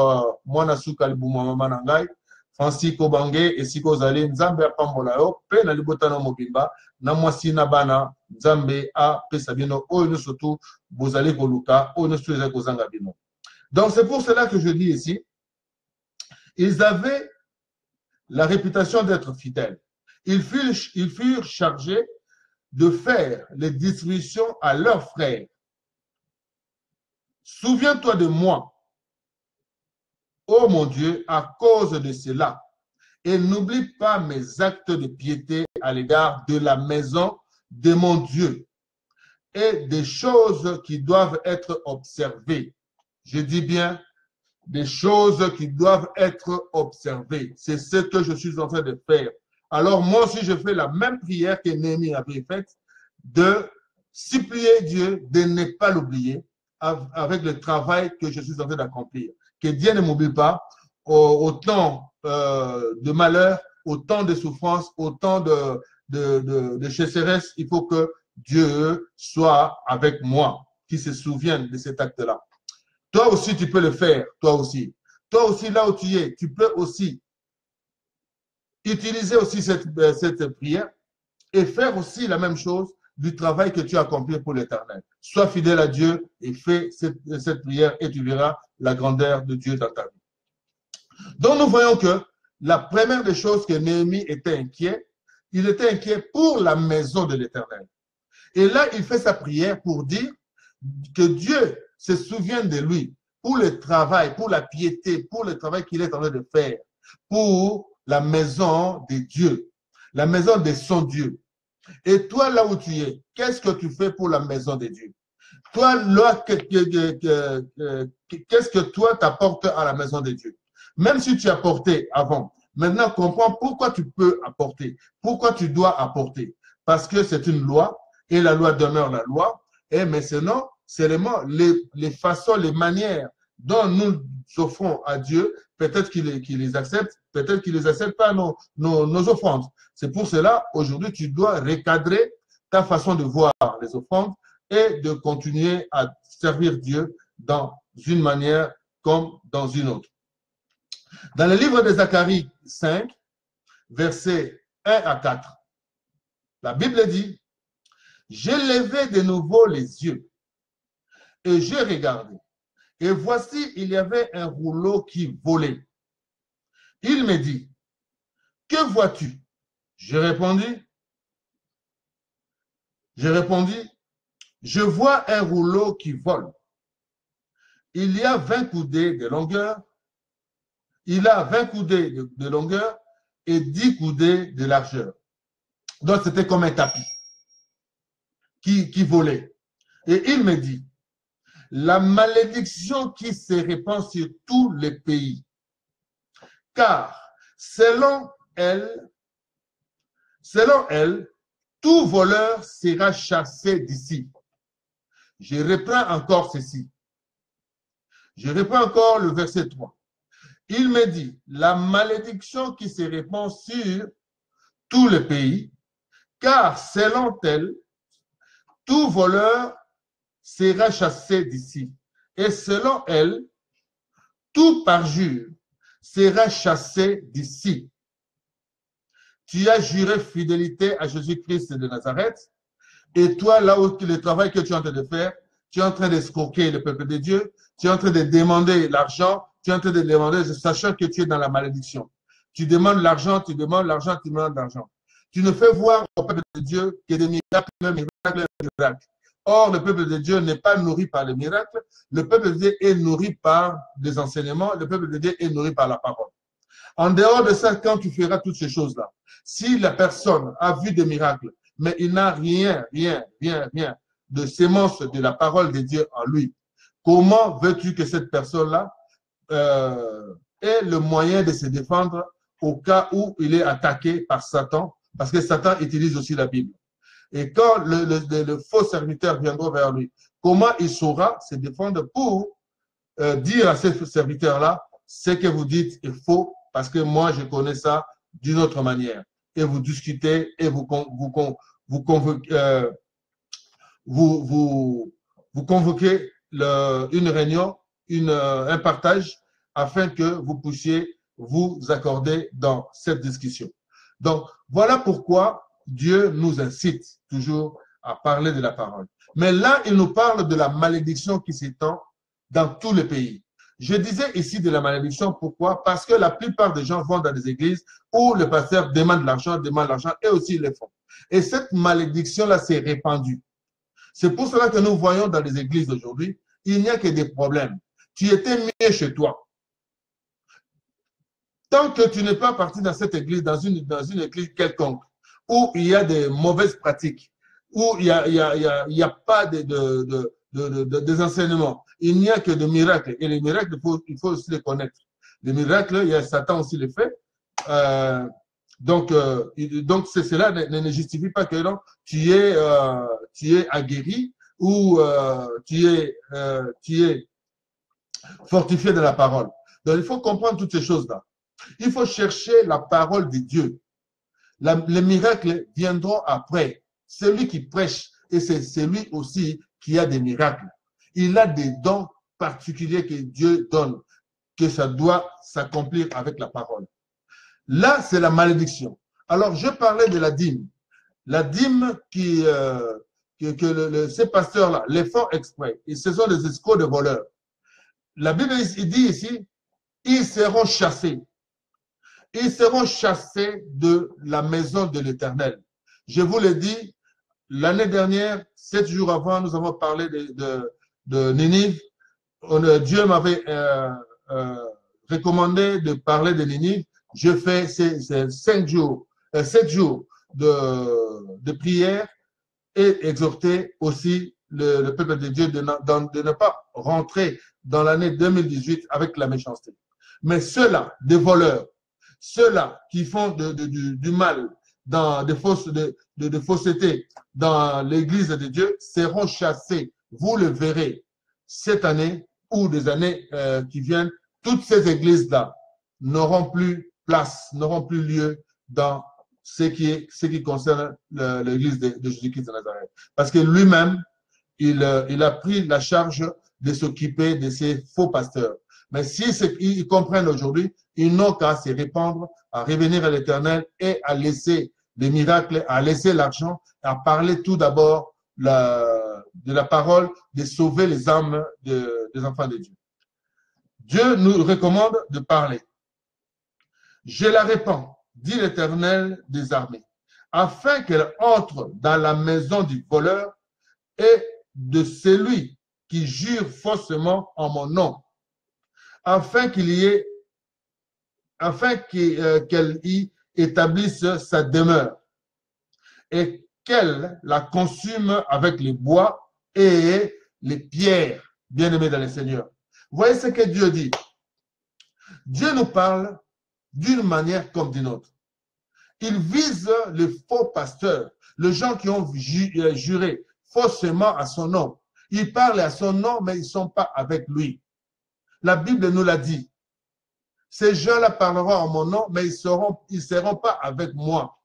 Mwana Souka Libouma Mamanangai, Francis Kobange, et Siko Zali, Nzambe apambola yo, pe na libota na mobimba, na mwasi na bana, Nzambe a pe sabino, o nous surtout, bozali koluka, o nous surtout les kozanga bino. Donc c'est pour cela que je dis ici, ils avaient la réputation d'être fidèles. Ils furent chargés de faire les distributions à leurs frères. Souviens-toi de moi, ô mon Dieu, à cause de cela, et n'oublie pas mes actes de piété à l'égard de la maison de mon Dieu et des choses qui doivent être observées. Je dis bien, des choses qui doivent être observées. C'est ce que je suis en train de faire. Alors moi aussi, je fais la même prière que Néhémie avait faite, de supplier Dieu de ne pas l'oublier avec le travail que je suis en train d'accomplir. Que Dieu ne m'oublie pas au temps de malheur, au temps de souffrance, au temps de sécheresse. Il faut que Dieu soit avec moi, qui se souvienne de cet acte-là. Toi aussi, tu peux le faire, toi aussi. Toi aussi, là où tu es, tu peux aussi utiliser aussi cette prière et faire aussi la même chose du travail que tu as accompli pour l'Éternel. Sois fidèle à Dieu et fais cette prière et tu verras la grandeur de Dieu dans ta vie. Donc, nous voyons que la première des choses que Néhémie était inquiet, il était inquiet pour la maison de l'Éternel. Et là, il fait sa prière pour dire que Dieu se souvienne de lui pour le travail, pour la piété, pour le travail qu'il est en train de faire, pour la maison de Dieu, la maison de son Dieu. Et toi, là où tu es, qu'est-ce que tu fais pour la maison de Dieu? Toi, là, qu'est-ce que toi t'apportes à la maison de Dieu? Même si tu apportais avant, maintenant comprends pourquoi tu peux apporter, pourquoi tu dois apporter. Parce que c'est une loi et la loi demeure la loi. Et maintenant, c'est les façons, les manières dont nous offrons à Dieu, peut-être qu'il les accepte, peut-être qu'il ne les accepte pas nos offrandes. C'est pour cela, aujourd'hui, tu dois recadrer ta façon de voir les offrandes et de continuer à servir Dieu dans une manière comme dans une autre. Dans le livre de Zacharie 5, versets 1 à 4, la Bible dit, « J'ai levé de nouveau les yeux et j'ai regardé. Et voici, il y avait un rouleau qui volait. Il me dit, « Que vois-tu? » J'ai répondu, « Je vois un rouleau qui vole. Il y a 20 coudées de longueur. Il a 20 coudées de longueur et 10 coudées de largeur. » Donc, c'était comme un tapis qui volait. Et il me dit, la malédiction qui se répand sur tous les pays, car selon elle, tout voleur sera chassé d'ici. Je reprends encore ceci. Je reprends encore le verset 3. Il me dit, la malédiction qui se répand sur tous les pays, car selon elle, tout voleur sera chassé d'ici. Et selon elle, tout parjure sera chassé d'ici. Tu as juré fidélité à Jésus-Christ de Nazareth, et toi, là où le travail que tu es en train de faire, tu es en train d'escroquer le peuple de Dieu, tu es en train de demander l'argent, tu es en train de demander, sachant que tu es dans la malédiction. Tu demandes l'argent, tu demandes l'argent, tu demandes l'argent. Tu ne fais voir au peuple de Dieu que des miracles, miracles. Or, le peuple de Dieu n'est pas nourri par les miracles, le peuple de Dieu est nourri par des enseignements, le peuple de Dieu est nourri par la parole. En dehors de ça, quand tu feras toutes ces choses-là, si la personne a vu des miracles, mais il n'a rien de sémence de la parole de Dieu en lui, comment veux-tu que cette personne-là ait le moyen de se défendre au cas où il est attaqué par Satan? Parce que Satan utilise aussi la Bible. Et quand le faux serviteur viendra vers lui, comment il saura se défendre pour dire à ce serviteur-là, ce que vous dites est faux, parce que moi, je connais ça d'une autre manière. et vous discutez et vous convoquez, vous convoquez une réunion, un partage afin que vous puissiez vous accorder dans cette discussion. Donc, voilà pourquoi Dieu nous incite toujours à parler de la parole. Mais là, il nous parle de la malédiction qui s'étend dans tous les pays. Je disais ici de la malédiction, pourquoi? Parce que la plupart des gens vont dans des églises où le pasteur demande l'argent et aussi les fonds. Et cette malédiction-là s'est répandue. C'est pour cela que nous voyons dans les églises d'aujourd'hui, il n'y a que des problèmes. Tu étais mieux chez toi. Tant que tu n'es pas parti dans cette église, dans une église quelconque, où il y a des mauvaises pratiques, où il n'y a pas des enseignements, il n'y a que des miracles. Et les miracles, il faut aussi les connaître. Les miracles, il y a Satan aussi les fait. Donc cela ne justifie pas que non, tu es aguerri ou tu es fortifié de la parole. Donc, il faut comprendre toutes ces choses-là. Il faut chercher la parole de Dieu. Les miracles viendront après. C'est lui qui prêche et c'est lui aussi qui a des miracles. Il a des dons particuliers que Dieu donne, que ça doit s'accomplir avec la parole. Là, c'est la malédiction. Alors, je parlais de la dîme. La dîme que ces pasteurs-là les font exprès. Et ce sont des escrocs de voleurs. La Bible dit ici, ils seront chassés. Ils seront chassés de la maison de l'Éternel. Je vous l'ai dit, l'année dernière, 7 jours avant, nous avons parlé de Ninive. Dieu m'avait recommandé de parler de Ninive. Je fais ces 7 jours de prière et exhorter aussi le peuple de Dieu de ne pas rentrer dans l'année 2018 avec la méchanceté. Mais ceux-là, des voleurs, ceux-là qui font du mal, dans des faussetés dans l'église de Dieu, seront chassés. Vous le verrez cette année ou des années qui viennent. Toutes ces églises-là n'auront plus place, n'auront plus lieu dans ce qui concerne l'église de Jésus-Christ de Nazareth. Parce que lui-même, il a pris la charge de s'occuper de ces faux pasteurs. Mais s'ils comprennent aujourd'hui, ils n'ont qu'à se répandre, à revenir à l'Éternel et à laisser des miracles, à laisser l'argent, à parler tout d'abord de la parole, de sauver les âmes des enfants de Dieu. Dieu nous recommande de parler. Je la répands, dit l'Éternel des armées, afin qu'elle entre dans la maison du voleur et de celui qui jure faussement en mon nom, afin qu'elle y établisse sa demeure et qu'elle la consume avec les bois et les pierres, bien-aimés dans le Seigneur. Voyez ce que Dieu dit. Dieu nous parle d'une manière comme d'une autre. Il vise les faux pasteurs, les gens qui ont juré faussement à son nom. Ils parlent à son nom, mais ils ne sont pas avec lui. La Bible nous l'a dit. Ces gens-là parleront en mon nom, mais ils ne seront pas avec moi.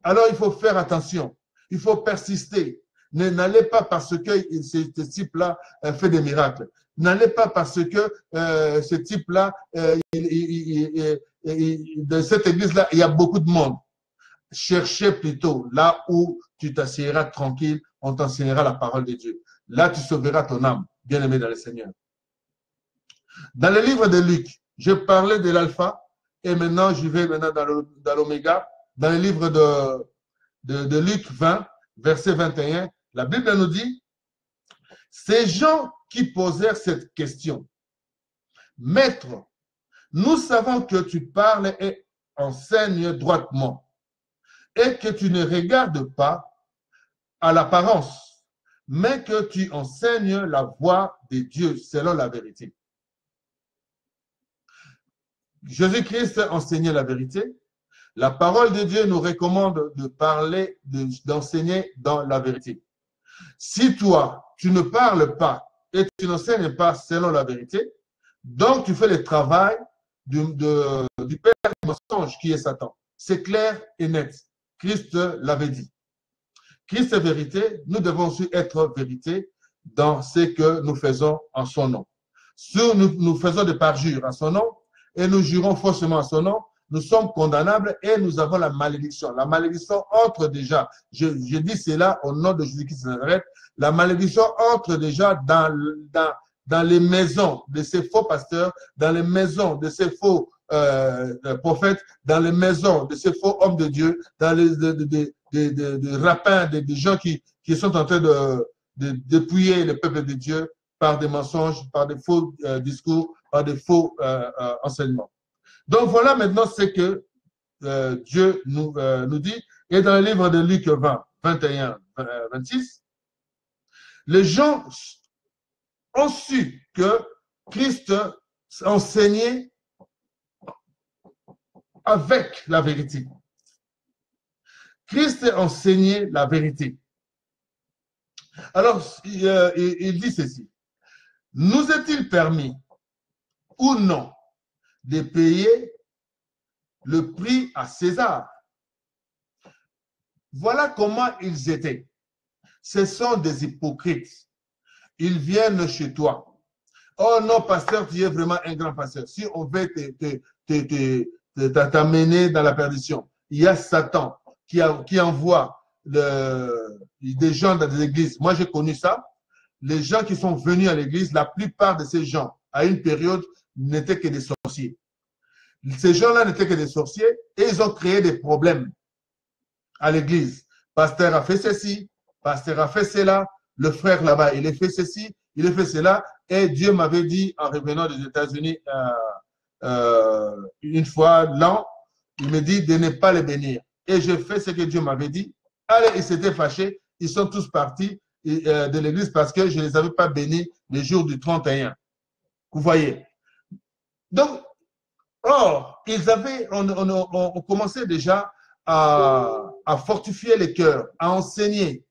Alors, il faut faire attention. Il faut persister. N'allez pas parce que ce type-là fait des miracles. N'allez pas parce que ce type-là, de cette église-là, il y a beaucoup de monde. Cherchez plutôt là où tu t'assieras tranquille, on t'enseignera la parole de Dieu. Là, tu sauveras ton âme, bien-aimé dans le Seigneur. Dans le livre de Luc, je parlais de l'alpha et maintenant, je vais dans l'oméga. Dans le livre de Luc 20, verset 21, la Bible nous dit, ces gens qui posèrent cette question, Maître, nous savons que tu parles et enseignes droitement et que tu ne regardes pas à l'apparence, mais que tu enseignes la voie de Dieu selon la vérité. Jésus-Christ enseignait la vérité. La parole de Dieu nous recommande de parler, d'enseigner dans la vérité. Si toi, tu ne parles pas et tu n'enseignes pas selon la vérité, donc tu fais le travail du père mensonge qui est Satan. C'est clair et net. Christ l'avait dit. Christ est vérité, nous devons aussi être vérité dans ce que nous faisons en son nom. Si nous faisons des parjures en son nom et nous jurons faussement en son nom, nous sommes condamnables et nous avons la malédiction. La malédiction entre déjà, je dis cela au nom de Jésus-Christ de Nazareth, la malédiction entre déjà dans les maisons de ces faux pasteurs, dans les maisons de ces faux prophètes, dans les maisons de ces faux hommes de Dieu, dans les rapins, des gens qui sont en train de dépouiller le peuple de Dieu par des mensonges, par des faux discours, par des faux enseignements. Donc voilà maintenant ce que Dieu nous dit. Et dans le livre de Luc 20, 21, 26, les gens ont su que Christ enseignait avec la vérité. Christ enseignait la vérité. Alors, il dit ceci. Nous est-il permis ou non de payer le prix à César? Voilà comment ils étaient. Ce sont des hypocrites. Ils viennent chez toi. Oh non, pasteur, tu es vraiment un grand pasteur. Si on veut t'amener dans la perdition, il y a Satan qui envoie des gens dans des églises. Moi, j'ai connu ça. Les gens qui sont venus à l'église, la plupart de ces gens, à une période, n'étaient que des sorciers. Ces gens-là n'étaient que des sorciers et ils ont créé des problèmes à l'église. Pasteur a fait ceci, pasteur a fait cela, le frère là-bas, il a fait ceci, il a fait cela. Et Dieu m'avait dit, en revenant des États-Unis une fois l'an, il me dit de ne pas les bénir. Et j'ai fait ce que Dieu m'avait dit. Allez, ils s'étaient fâchés, ils sont tous partis de l'église parce que je ne les avais pas bénis le jour du 31. Vous voyez. Donc, on commençait déjà à fortifier les cœurs, à enseigner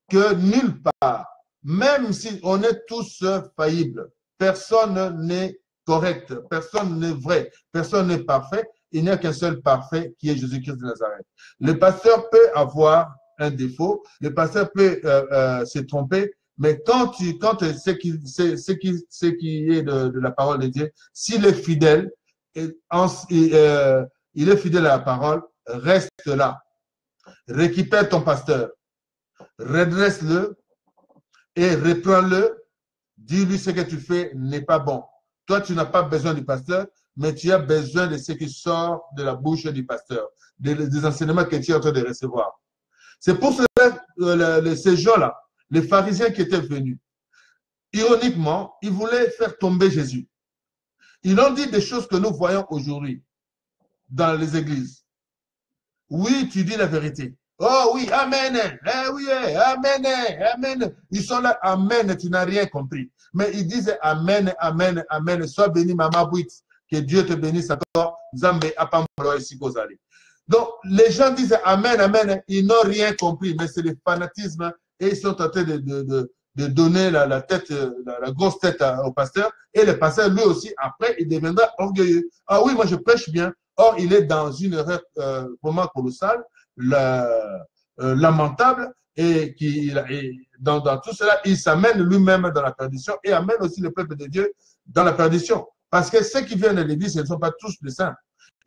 que nulle part, même si on est tous faillibles, personne n'est correct, personne n'est vrai, personne n'est parfait, il n'y a qu'un seul parfait qui est Jésus-Christ de Nazareth. Le pasteur peut avoir un défaut, le pasteur peut se tromper, mais quand ce qui est de la parole de Dieu, s'il est fidèle, il est fidèle à la parole, reste là. Récupère ton pasteur, redresse-le et reprends-le. Dis-lui ce que tu fais n'est pas bon. Toi, tu n'as pas besoin du pasteur, mais tu as besoin de ce qui sort de la bouche du pasteur, des enseignements que tu es en train de recevoir. C'est pour cela que ces gens-là, les pharisiens qui étaient venus, ironiquement, ils voulaient faire tomber Jésus. Ils ont dit des choses que nous voyons aujourd'hui dans les églises. Oui, tu dis la vérité. Oh oui, amen. Eh oui, amen, amen. Ils sont là, amen, tu n'as rien compris. Mais ils disent amen, amen, amen. Sois béni, maman Bouit. Que Dieu te bénisse à toi. Zambé, apambo, ici, Kozali. Donc, les gens disent amen, amen. Ils n'ont rien compris, mais c'est le fanatisme et ils sont en train de donner la tête, la grosse tête au pasteur. Et le pasteur, lui aussi, après, il deviendra orgueilleux. Ah oui, moi, je prêche bien. Or, il est dans une erreur vraiment colossale, lamentable, et dans tout cela, il s'amène lui-même dans la perdition et amène aussi le peuple de Dieu dans la perdition. Parce que ceux qui viennent de l'église, ce ne sont pas tous des saints.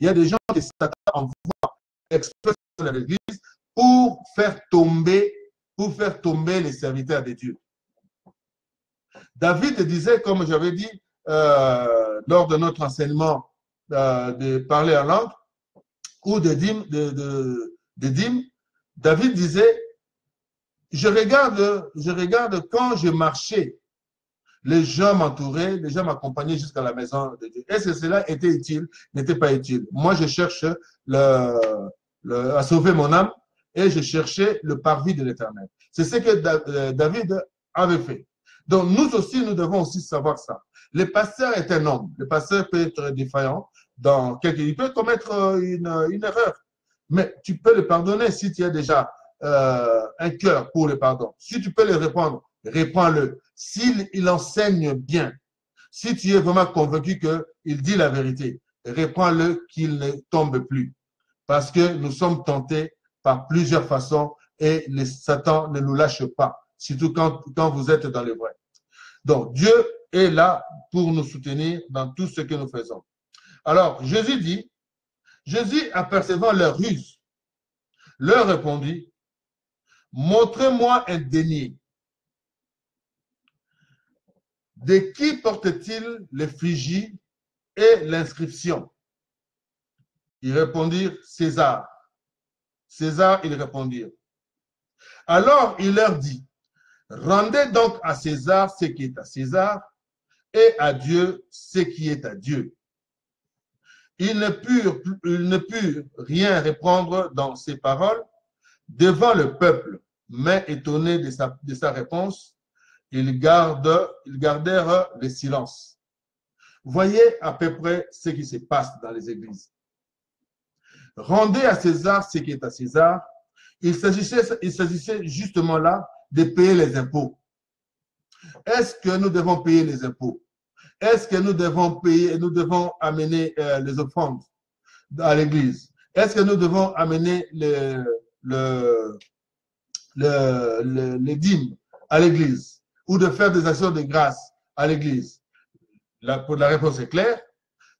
Il y a des gens qui Satan envoie exprès dans l'église pour faire tomber les serviteurs de Dieu. David disait, comme j'avais dit lors de notre enseignement de parler en langue ou de dîmes, David disait, je regarde quand je marchais, les gens m'entouraient, les gens m'accompagnaient jusqu'à la maison de Dieu. Est-ce que cela était utile? N'était pas utile. Moi, je cherche à sauver mon âme et je cherchais le parvis de l'Éternel. C'est ce que David avait fait. Donc, nous aussi, nous devons aussi savoir ça. Le pasteur est un homme. Le pasteur peut être défaillant. Il peut commettre une erreur. Mais tu peux le pardonner si tu as déjà un cœur pour le pardon. Si tu peux le répondre, réponds-le. S'il enseigne bien, si tu es vraiment convaincu qu'il dit la vérité, réponds-le qu'il ne tombe plus. parce que nous sommes tentés par plusieurs façons et Satan ne nous lâche pas, surtout quand vous êtes dans le vrai. Donc, Dieu est là pour nous soutenir dans tout ce que nous faisons. Alors, Jésus apercevant leur ruse, leur répondit, montrez-moi un denier. De qui porte-t-il l'effigie et l'inscription? Ils répondirent, César. César, ils répondirent. Alors il leur dit, rendez donc à César ce qui est à César et à Dieu ce qui est à Dieu. Ils ne purent rien répondre dans ces paroles devant le peuple, mais étonnés de sa réponse, ils gardèrent le silence. Voyez à peu près ce qui se passe dans les églises. Rendez à César ce qui est à César. Il s'agissait justement là de payer les impôts. Est-ce que nous devons payer les impôts? Est-ce que nous devons amener les offrandes à l'église? Est-ce que nous devons amener les dîmes à l'église ou de faire des actions de grâce à l'église? La réponse est claire.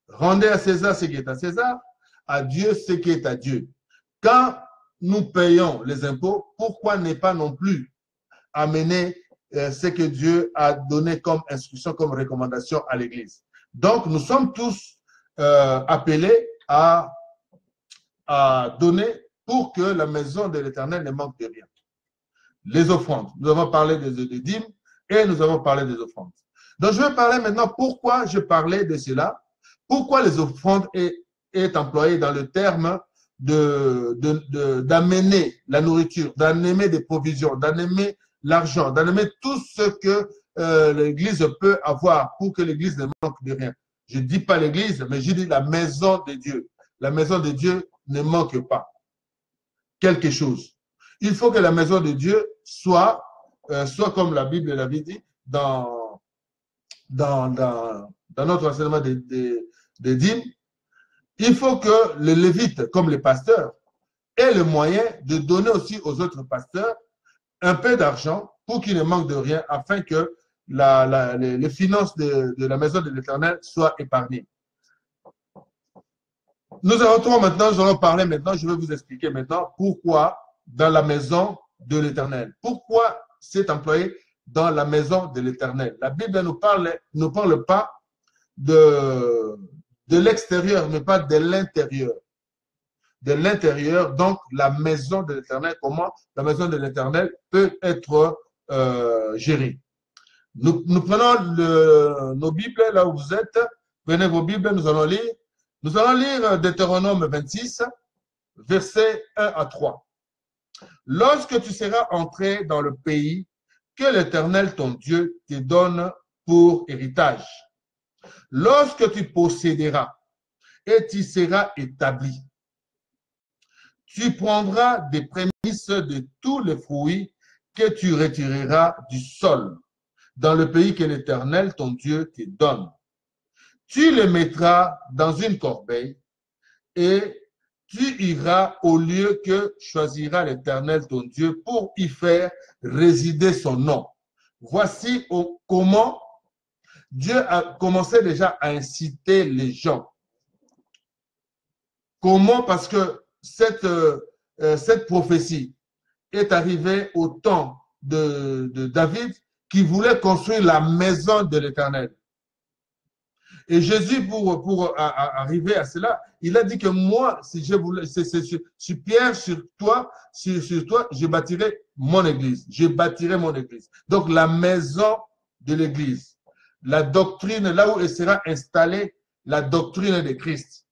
Rendez à César ce qui est à César, à Dieu ce qui est à Dieu. Quand nous payons les impôts, pourquoi ne pas non plus amener ce que Dieu a donné comme instruction, comme recommandation à l'Église? Donc, nous sommes tous appelés à donner pour que la maison de l'Éternel ne manque de rien. Les offrandes. Nous avons parlé des dîmes et nous avons parlé des offrandes. Donc, je vais parler maintenant pourquoi je parlais de cela. Pourquoi les offrandes est employé dans le terme d'amener la nourriture, d'amener des provisions, d'amener l'argent, d'amener tout ce que l'Église peut avoir pour que l'Église ne manque de rien. Je ne dis pas l'Église, mais je dis la maison de Dieu. La maison de Dieu ne manque pas quelque chose. Il faut que la maison de Dieu soit comme la Bible l'avait dit dans notre enseignement des dîmes. Il faut que les lévites, comme les pasteurs, aient le moyen de donner aussi aux autres pasteurs un peu d'argent pour qu'ils ne manquent de rien, afin que les finances de la maison de l'Éternel soient épargnées. Nous allons parler maintenant, je vais vous expliquer maintenant pourquoi dans la maison de l'Éternel. Pourquoi c'est employé dans la maison de l'Éternel? La Bible ne parle pas de l'extérieur, mais pas de l'intérieur. De l'intérieur, donc la maison de l'Éternel, comment la maison de l'Éternel peut être gérée. Nous prenons nos Bibles là où vous êtes. Prenez vos Bibles, nous allons lire. Nous allons lire Deutéronome 26, versets 1 à 3. Lorsque tu seras entré dans le pays que l'Éternel, ton Dieu, te donne pour héritage, lorsque tu posséderas et tu seras établi, tu prendras des prémices de tous les fruits que tu retireras du sol dans le pays que l'Éternel, ton Dieu, te donne. Tu les mettras dans une corbeille et tu iras au lieu que choisira l'Éternel, ton Dieu, pour y faire résider son nom. Voici comment Dieu a commencé déjà à inciter les gens. Comment? Parce que cette prophétie est arrivée au temps de David qui voulait construire la maison de l'Éternel. Et Jésus, pour arriver à cela, il a dit que moi, si je voulais, sur Pierre, sur toi, je bâtirai mon église. Je bâtirai mon église. Donc, la maison de l'église. La doctrine, là où elle sera installée, la doctrine de Christ.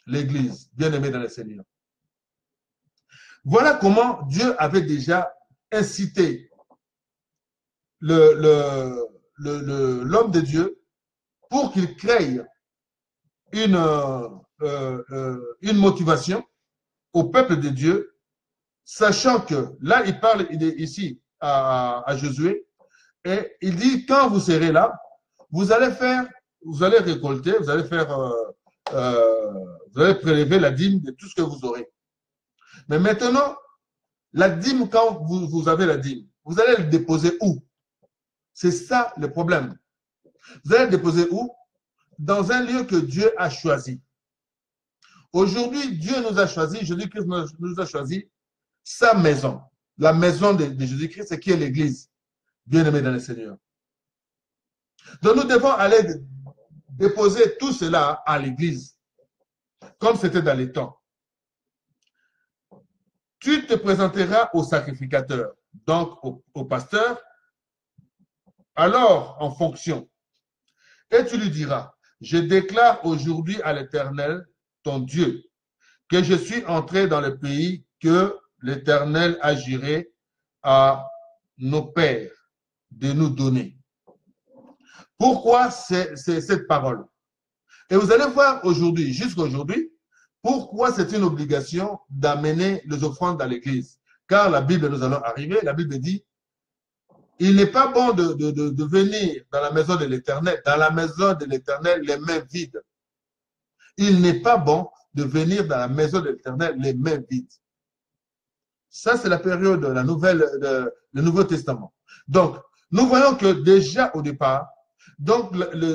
L'église, bien aimée dans le Seigneur. Voilà comment Dieu avait déjà incité l'homme de Dieu pour qu'il crée une motivation au peuple de Dieu, sachant que là, il parle ici à Josué, et il dit, quand vous serez là, vous allez récolter, vous allez faire vous allez prélever la dîme de tout ce que vous aurez. Mais maintenant, la dîme, quand vous avez la dîme, vous allez le déposer où? C'est ça le problème. Vous allez le déposer où? Dans un lieu que Dieu a choisi. Aujourd'hui, Dieu nous a choisi, Jésus-Christ nous a choisi sa maison. La maison de Jésus-Christ, c'est qui est l'Église, bien-aimé dans le Seigneur. Donc nous devons aller déposer tout cela à l'Église, comme c'était dans les temps. Tu te présenteras au sacrificateur, donc au pasteur, alors en fonction. Et tu lui diras, je déclare aujourd'hui à l'Éternel, ton Dieu, que je suis entré dans le pays que l'Éternel a juré à nos pères de nous donner. Pourquoi c'est cette parole? Et vous allez voir aujourd'hui, jusqu'à aujourd'hui, pourquoi c'est une obligation d'amener les offrandes dans l'église. Car la Bible, nous allons arriver, la Bible dit, il n'est pas bon de venir dans la maison de l'Éternel, les mains vides. Il n'est pas bon de venir dans la maison de l'Éternel les mains vides. Ça, c'est la période de le Nouveau Testament. Donc, nous voyons que déjà au départ, donc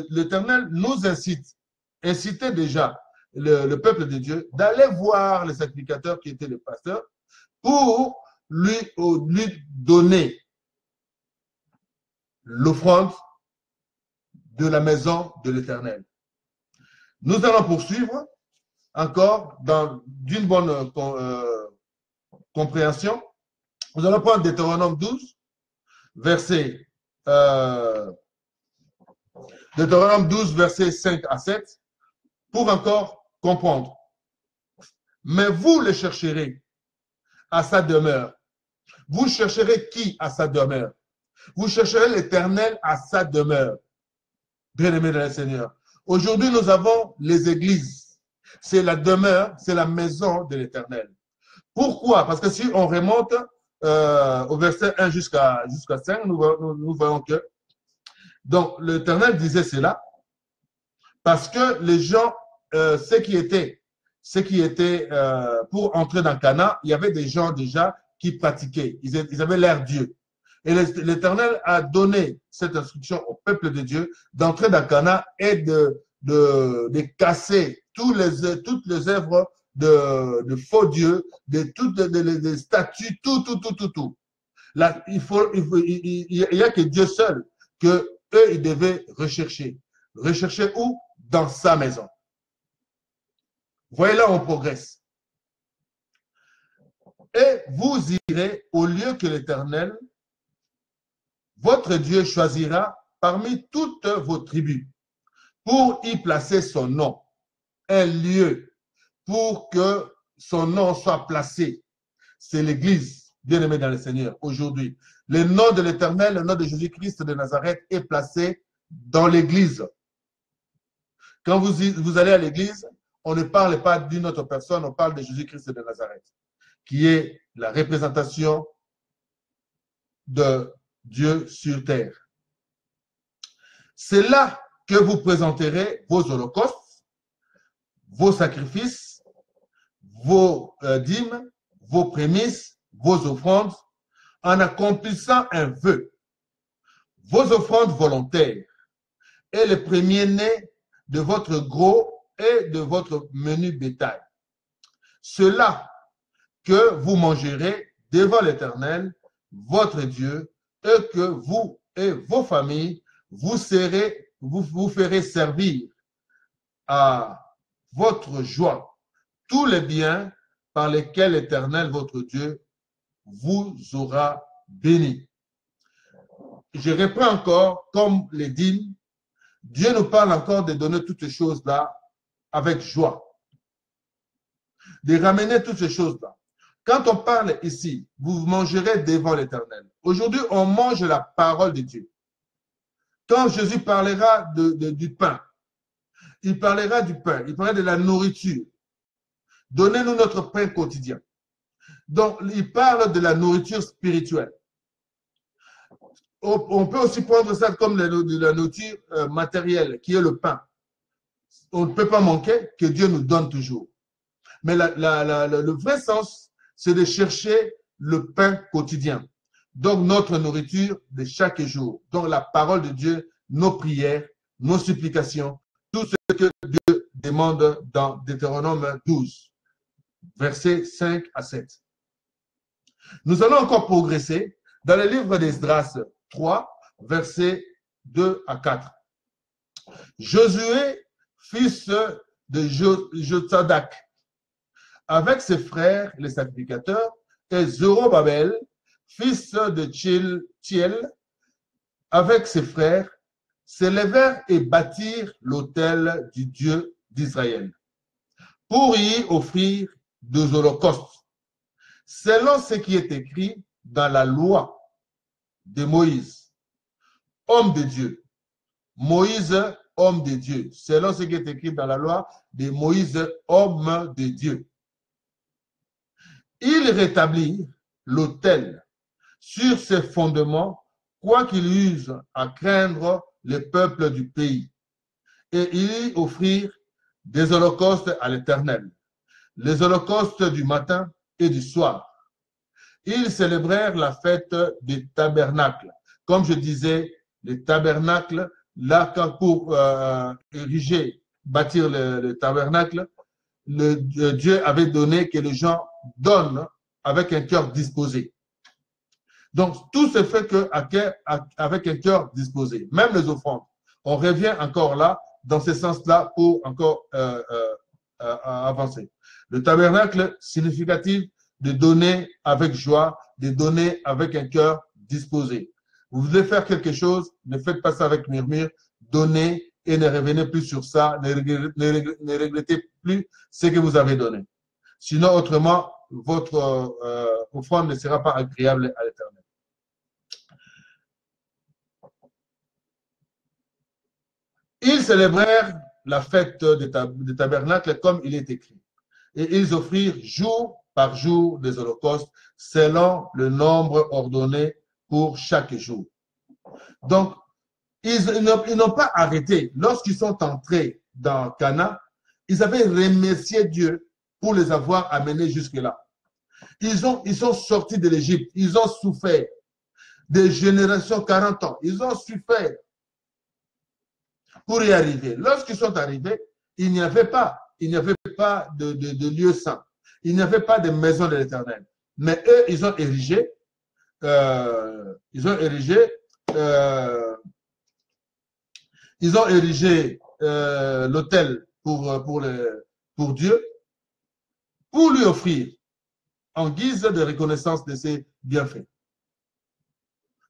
l'Éternel nous incitait déjà le peuple de Dieu d'aller voir les sacrificateurs qui étaient les pasteurs pour lui donner l'offrande de la maison de l'Éternel. Nous allons poursuivre encore d'une bonne compréhension. Nous allons prendre Deutéronome 12, versets 5 à 7, pour encore comprendre. Mais vous le chercherez à sa demeure. Vous chercherez qui à sa demeure? Vous chercherez l'Éternel à sa demeure. Bien-aimés dans le Seigneur. Aujourd'hui, nous avons les églises. C'est la demeure, c'est la maison de l'Éternel. Pourquoi? Parce que si on remonte au verset 1 jusqu'à 5, nous voyons que donc l'Éternel disait cela parce que les gens, ceux qui étaient pour entrer dans Canaan, il y avait des gens déjà qui pratiquaient. Ils avaient l'air Dieu. Et l'Éternel a donné cette instruction au peuple de Dieu d'entrer dans Canaan et de casser toutes les œuvres de faux dieux, toutes les statues, tout. Là, il y a que Dieu seul que eux, ils devaient rechercher. Rechercher où? Dans sa maison. Voyez là, on progresse. Et vous irez au lieu que l'Éternel, votre Dieu, choisira parmi toutes vos tribus pour y placer son nom, un lieu pour que son nom soit placé. C'est l'Église, bien-aimée dans le Seigneur, aujourd'hui. Le nom de l'Éternel, le nom de Jésus-Christ de Nazareth est placé dans l'Église. Quand vous allez à l'Église, on ne parle pas d'une autre personne, on parle de Jésus-Christ de Nazareth, qui est la représentation de Dieu sur terre. C'est là que vous présenterez vos holocaustes, vos sacrifices, vos dîmes, vos prémices, vos offrandes, en accomplissant un vœu, vos offrandes volontaires et le premier-né de votre gros et de votre menu bétail. Cela que vous mangerez devant l'Éternel, votre Dieu, et que vous et vos familles vous ferez servir à votre joie tous les biens par lesquels l'Éternel, votre Dieu, vous aura béni. Je reprends encore, comme les dîmes, Dieu nous parle encore de donner toutes ces choses-là avec joie, de ramener toutes ces choses-là. Quand on parle ici, vous mangerez devant l'Éternel. Aujourd'hui, on mange la parole de Dieu. Quand Jésus parlera du pain, il parlera du pain, il parlera de la nourriture. Donnez-nous notre pain quotidien. Donc, il parle de la nourriture spirituelle. On peut aussi prendre ça comme de la nourriture matérielle, qui est le pain. on ne peut pas manquer, que Dieu nous donne toujours. Mais le vrai sens, c'est de chercher le pain quotidien. Donc, notre nourriture de chaque jour. Donc, la parole de Dieu, nos prières, nos supplications, tout ce que Dieu demande dans Deutéronome 12, versets 5 à 7. Nous allons encore progresser dans le livre d'Esdras 3, versets 2 à 4. Josué, fils de Jotsadak, avec ses frères, les sacrificateurs, et Zorobabel, fils de Thiel, avec ses frères, s'élevèrent et bâtirent l'autel du Dieu d'Israël pour y offrir des holocaustes, selon ce qui est écrit dans la loi de Moïse, homme de Dieu. Moïse, homme de Dieu, selon ce qui est écrit dans la loi de Moïse, homme de Dieu. Il rétablit l'autel sur ses fondements, quoiqu'il use à craindre les peuples du pays, et il y offrir des holocaustes à l'Éternel, les holocaustes du matin et du soir. Ils célébrèrent la fête des tabernacles. Comme je disais, les tabernacles, là, pour ériger, bâtir le tabernacle, Dieu avait donné que les gens donnent avec un cœur disposé. Donc, tout se fait avec un cœur disposé, même les offrandes. On revient encore là, dans ce sens-là, pour encore avancer. Le tabernacle significatif de donner avec joie, de donner avec un cœur disposé. Vous voulez faire quelque chose, ne faites pas ça avec murmure, donnez et ne revenez plus sur ça, ne regrettez plus ce que vous avez donné. Sinon, autrement, votre offrande ne sera pas agréable à l'Éternel. Ils célébrèrent la fête des tabernacles comme il est écrit. Et ils offrirent jour par jour des holocaustes selon le nombre ordonné pour chaque jour. Donc, ils n'ont pas arrêté. Lorsqu'ils sont entrés dans Cana, ils avaient remercié Dieu pour les avoir amenés jusque-là. Ils sont sortis de l'Égypte. Ils ont souffert des générations 40 ans. Ils ont souffert pour y arriver. Lorsqu'ils sont arrivés, il n'y avait pas de lieu saint. Il n'y avait pas de maison de l'Éternel. Mais eux, ils ont érigé l'autel pour Dieu, pour lui offrir en guise de reconnaissance de ses bienfaits.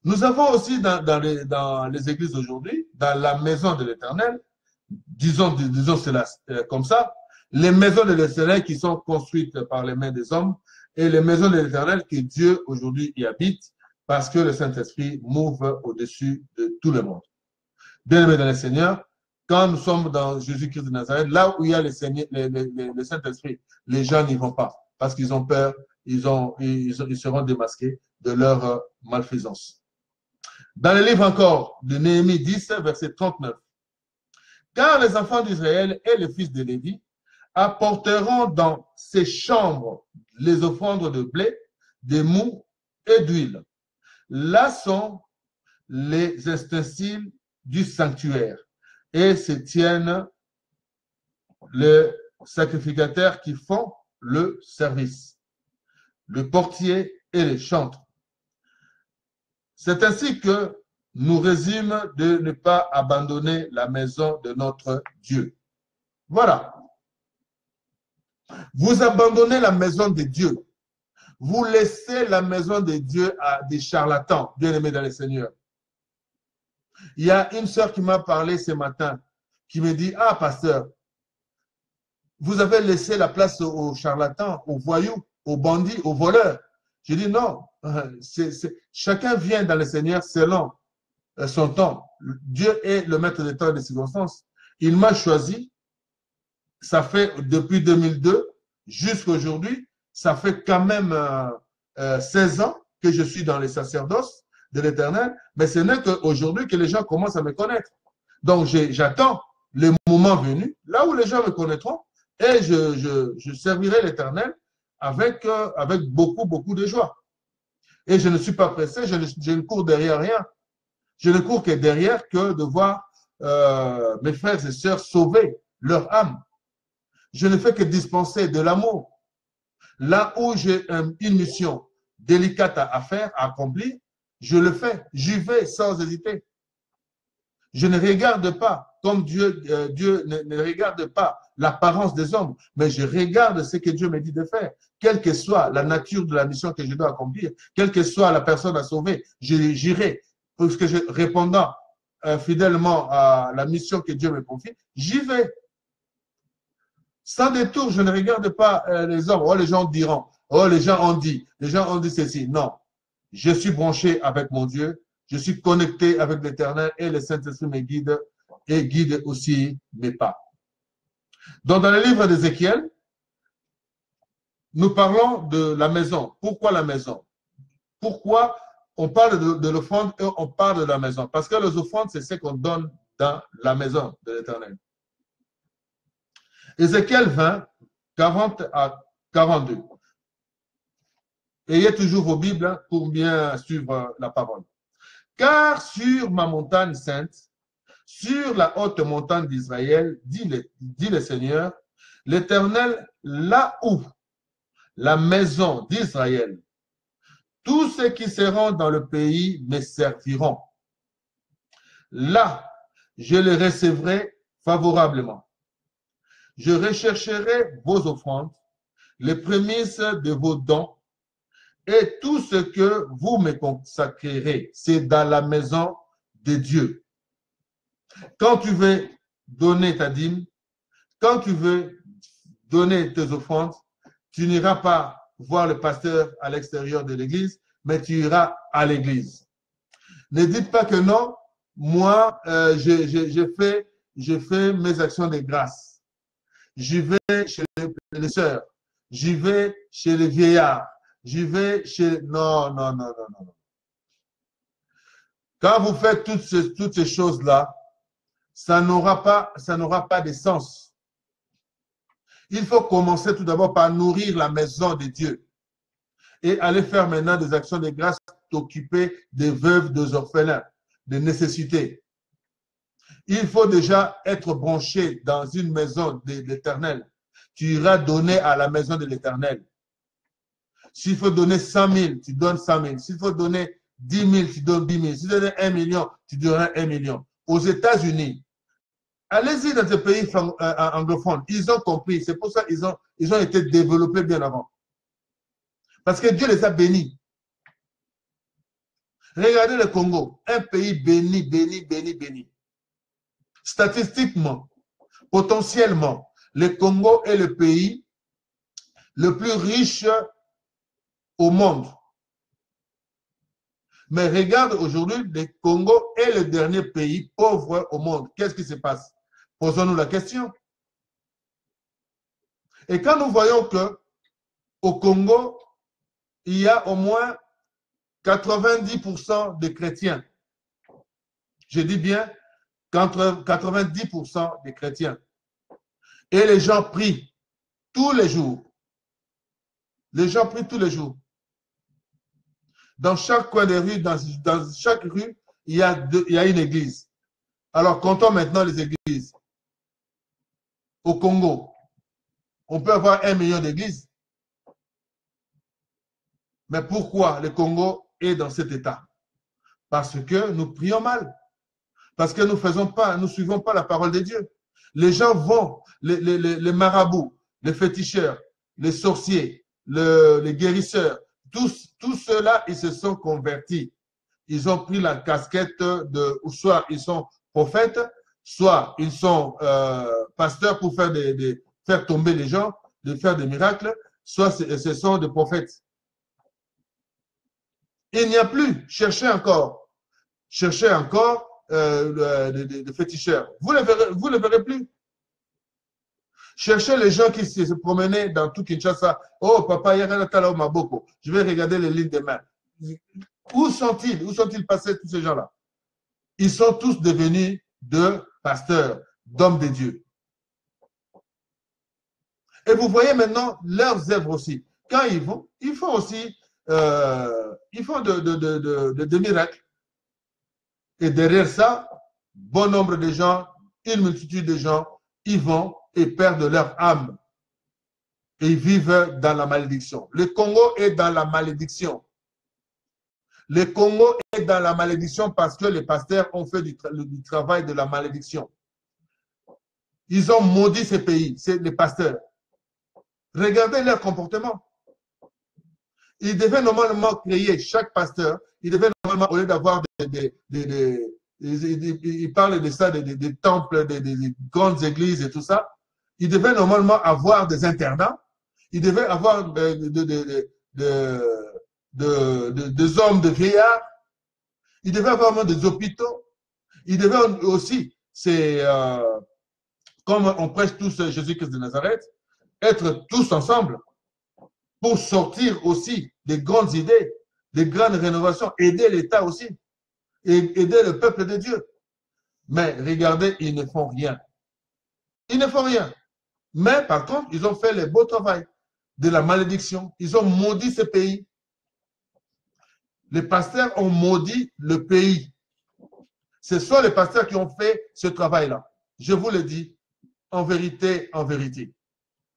Nous avons aussi dans les églises aujourd'hui, dans la maison de l'Éternel, disons cela comme ça, les maisons de l'Éternel qui sont construites par les mains des hommes et les maisons de l'Éternel que Dieu aujourd'hui y habite parce que le Saint-Esprit mouve au-dessus de tout le monde. Bien-aimés dans le Seigneur, quand nous sommes dans Jésus-Christ de Nazareth, là où il y a le Saint-Esprit, les gens n'y vont pas parce qu'ils ont peur, ils seront démasqués de leur malfaisance. Dans le livre encore de Néhémie 10, verset 39, « Car les enfants d'Israël et les fils de Lévi apporteront dans ces chambres les offrandes de blé, de mou et d'huile. Là sont les ustensiles du sanctuaire et se tiennent les sacrificateurs qui font le service, le portier et les chantres. C'est ainsi que nous résume de ne pas abandonner la maison de notre Dieu. » Voilà. Vous abandonnez la maison de Dieu. Vous laissez la maison de Dieu à des charlatans, bien-aimés dans le Seigneur. Il y a une sœur qui m'a parlé ce matin, qui me dit, « Ah, pasteur, vous avez laissé la place aux charlatans, aux voyous, aux bandits, aux voleurs. » Je dis, non, chacun vient dans le Seigneur selon son temps. Dieu est le maître des temps et des circonstances. Il m'a choisi. Ça fait depuis 2002 jusqu'à aujourd'hui, ça fait quand même 16 ans que je suis dans les sacerdoces de l'Éternel, mais ce n'est qu'aujourd'hui que les gens commencent à me connaître. Donc j'attends le moment venu, là où les gens me connaîtront, et je servirai l'Éternel avec beaucoup, beaucoup de joie. Et je ne suis pas pressé, je ne cours derrière rien. Je ne cours que derrière que de voir mes frères et sœurs sauver leur âme. Je ne fais que dispenser de l'amour. Là où j'ai une mission délicate à faire, à accomplir, je le fais. J'y vais sans hésiter. Je ne regarde pas, comme Dieu ne regarde pas l'apparence des hommes, mais je regarde ce que Dieu me dit de faire. Quelle que soit la nature de la mission que je dois accomplir, quelle que soit la personne à sauver, j'irai. Parce que répondant fidèlement à la mission que Dieu me confie, j'y vais. Sans détour, je ne regarde pas les hommes. Oh, les gens diront. Oh, les gens ont dit. Les gens ont dit ceci. Non. Je suis branché avec mon Dieu. Je suis connecté avec l'Éternel et le Saint-Esprit me guide et guide aussi mes pas. Donc, dans le livre d'Ézéchiel, nous parlons de la maison. Pourquoi la maison? Pourquoi on parle de l'offrande et on parle de la maison? Parce que les offrandes, c'est ce qu'on donne dans la maison de l'Éternel. Ézéchiel 20, 40 à 42. Ayez toujours vos Bibles pour bien suivre la parole. Car sur ma montagne sainte, sur la haute montagne d'Israël, dit le Seigneur, l'Éternel, là où la maison d'Israël, tous ceux qui seront dans le pays me serviront. Là, je les recevrai favorablement. Je rechercherai vos offrandes, les prémices de vos dons, et tout ce que vous me consacrerez, c'est dans la maison de Dieu. Quand tu veux donner ta dîme, quand tu veux donner tes offrandes, tu n'iras pas voir le pasteur à l'extérieur de l'église, mais tu iras à l'église. Ne dites pas que non, moi, je fais mes actions de grâce. J'y vais chez les sœurs, j'y vais chez les vieillards, j'y vais chez... Non, non, non, non, non. Quand vous faites toutes ces choses-là, ça n'aura pas de sens. Il faut commencer tout d'abord par nourrir la maison de Dieu et aller faire maintenant des actions de grâce, t'occuper des veuves, des orphelins, des nécessités. Il faut déjà être branché dans une maison de l'Éternel. Tu iras donner à la maison de l'Éternel. S'il faut donner 100 000, tu donnes 100 000. S'il faut donner 10 000, tu donnes 10 000. Si tu donnes 1 million, tu donneras 1 million. Aux États-Unis, allez-y dans ces pays anglophones, ils ont compris. C'est pour ça qu'ils ont été développés bien avant. Parce que Dieu les a bénis. Regardez le Congo, un pays béni, béni, béni, béni. Statistiquement, potentiellement, le Congo est le pays le plus riche au monde. Mais regarde aujourd'hui, le Congo est le dernier pays pauvre au monde. Qu'est-ce qui se passe? Posons-nous la question. Et quand nous voyons que au Congo, il y a au moins 90% de chrétiens. Je dis bien 90% des chrétiens. Et les gens prient tous les jours. Les gens prient tous les jours. Dans chaque coin des rues, dans chaque rue, il y a une église. Alors, comptons maintenant les églises. Au Congo, on peut avoir 1 million d'églises. Mais pourquoi le Congo est dans cet état? Parce que nous prions mal. Parce que nous ne suivons pas la parole de Dieu. Les gens vont, les marabouts, les féticheurs, les sorciers, les guérisseurs, tous ceux-là, ils se sont convertis. Ils ont pris la casquette de, soit ils sont prophètes, soit ils sont pasteurs pour faire tomber les gens, de faire des miracles, soit ce sont des prophètes. Il n'y a plus. Cherchez encore. Cherchez encore des féticheurs. Vous ne verrez plus. Cherchez les gens qui se promenaient dans tout Kinshasa. Oh, papa, Maboko. Je vais regarder les lignes de main. Où sont-ils? Où sont-ils passés, tous ces gens-là? Ils sont tous devenus de pasteurs, d'hommes de Dieu. Et vous voyez maintenant leurs œuvres aussi. Quand ils vont, ils font aussi ils font de miracles. Et derrière ça, bon nombre de gens, une multitude de gens, ils vont et perdent leur âme. Et ils vivent dans la malédiction. Le Congo est dans la malédiction. Le Congo est dans la malédiction parce que les pasteurs ont fait du travail de la malédiction. Ils ont maudit ces pays, c'est les pasteurs. Regardez leur comportement. Ils devaient normalement créer, chaque pasteur, il devait normalement, au lieu d'avoir il parle de ça, des temples, des grandes églises et tout ça, il devait normalement avoir des internats, il devait avoir des hommes de vieillards, il devait avoir des hôpitaux, il devait aussi, c'est comme on prêche tous Jésus-Christ de Nazareth, être tous ensemble pour sortir aussi des grandes idées, des grandes rénovations, aider l'État aussi, et aider le peuple de Dieu. Mais regardez, ils ne font rien. Ils ne font rien. Mais par contre, ils ont fait le beau travail de la malédiction. Ils ont maudit ce pays. Les pasteurs ont maudit le pays. Ce sont les pasteurs qui ont fait ce travail-là. Je vous le dis, en vérité,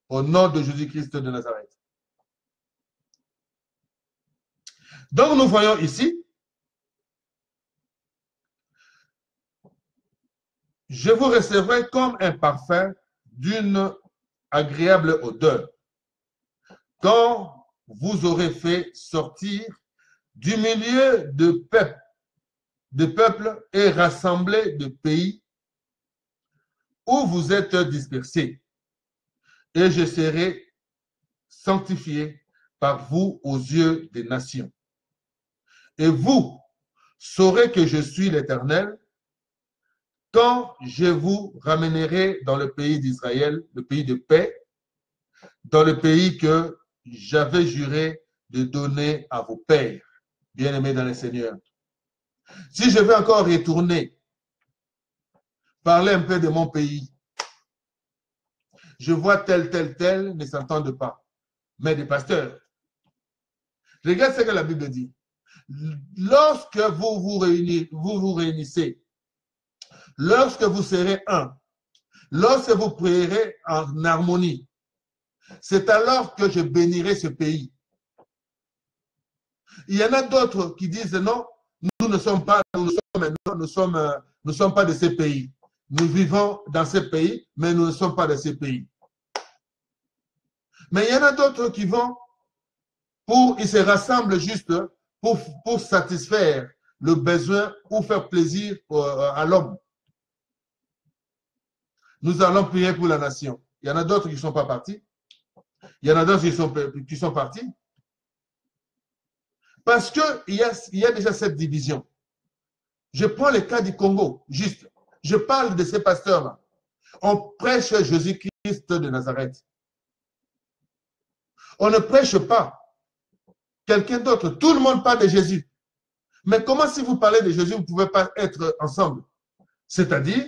au nom de Jésus-Christ de Nazareth. Donc, nous voyons ici, je vous recevrai comme un parfum d'une agréable odeur, quand vous aurez fait sortir du milieu de peuples et rassemblés de pays où vous êtes dispersés, et je serai sanctifié par vous aux yeux des nations. Et vous saurez que je suis l'Éternel quand je vous ramènerai dans le pays d'Israël, le pays de paix, dans le pays que j'avais juré de donner à vos pères, bien-aimés dans le Seigneur. Si je vais encore retourner, parler un peu de mon pays, je vois tel ne s'entendent pas, mais des pasteurs. Regarde ce que la Bible dit. Lorsque vous vous réunissez, lorsque vous serez un, lorsque vous prierez en harmonie, c'est alors que je bénirai ce pays. Il y en a d'autres qui disent non, nous ne sommes pas de ces pays. Nous vivons dans ces pays, mais nous ne sommes pas de ces pays. Mais il y en a d'autres qui vont ils se rassemblent juste pour satisfaire le besoin ou faire plaisir à l'homme. Nous allons prier pour la nation. Il y en a d'autres qui ne sont pas partis. Il y en a d'autres qui sont partis. Parce qu'il y a déjà cette division. Je prends le cas du Congo, juste. Je parle de ces pasteurs-là. On prêche Jésus-Christ de Nazareth. On ne prêche pas quelqu'un d'autre. Tout le monde parle de Jésus. Mais comment si vous parlez de Jésus, vous ne pouvez pas être ensemble? C'est-à-dire,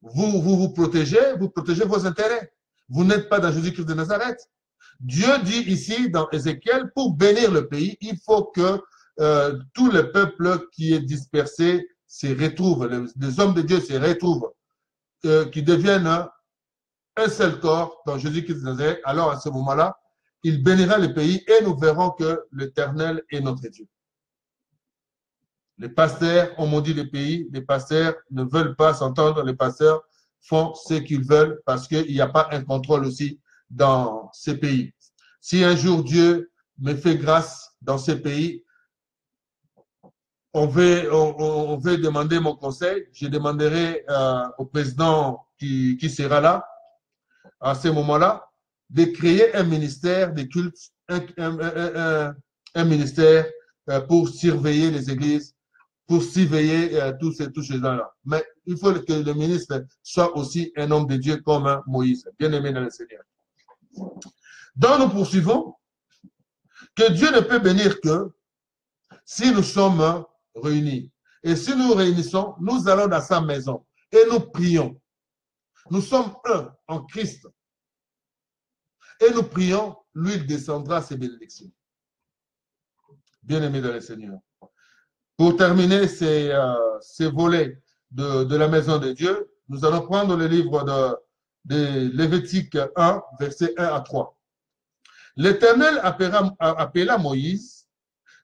vous protégez vos intérêts. Vous n'êtes pas dans Jésus-Christ de Nazareth. Dieu dit ici dans Ézéchiel, pour bénir le pays, il faut que tout le peuple qui est dispersé se retrouve, les hommes de Dieu se retrouvent, qui deviennent un seul corps dans Jésus-Christ de Nazareth. Alors à ce moment-là, il bénira le pays et nous verrons que l'Éternel est notre Dieu. Les pasteurs ont maudit le pays, les pasteurs ne veulent pas s'entendre, les pasteurs font ce qu'ils veulent parce qu'il n'y a pas un contrôle aussi dans ces pays. Si un jour Dieu me fait grâce dans ces pays, on veut demander mon conseil, je demanderai au président qui sera là, à ce moment-là, de créer un ministère de culte, un ministère pour surveiller les églises, pour surveiller tous ces gens-là. Mais il faut que le ministre soit aussi un homme de Dieu comme Moïse, bien aimé dans le Seigneur. Donc nous poursuivons que Dieu ne peut bénir que si nous sommes réunis. Et si nous réunissons, nous allons dans sa maison et nous prions. Nous sommes un en Christ. Et nous prions, l'huile descendra ses bénédictions. Bien-aimés dans le Seigneur. Pour terminer ces volets de la maison de Dieu, nous allons prendre le livre de Lévitique 1, versets 1 à 3. L'Éternel appela Moïse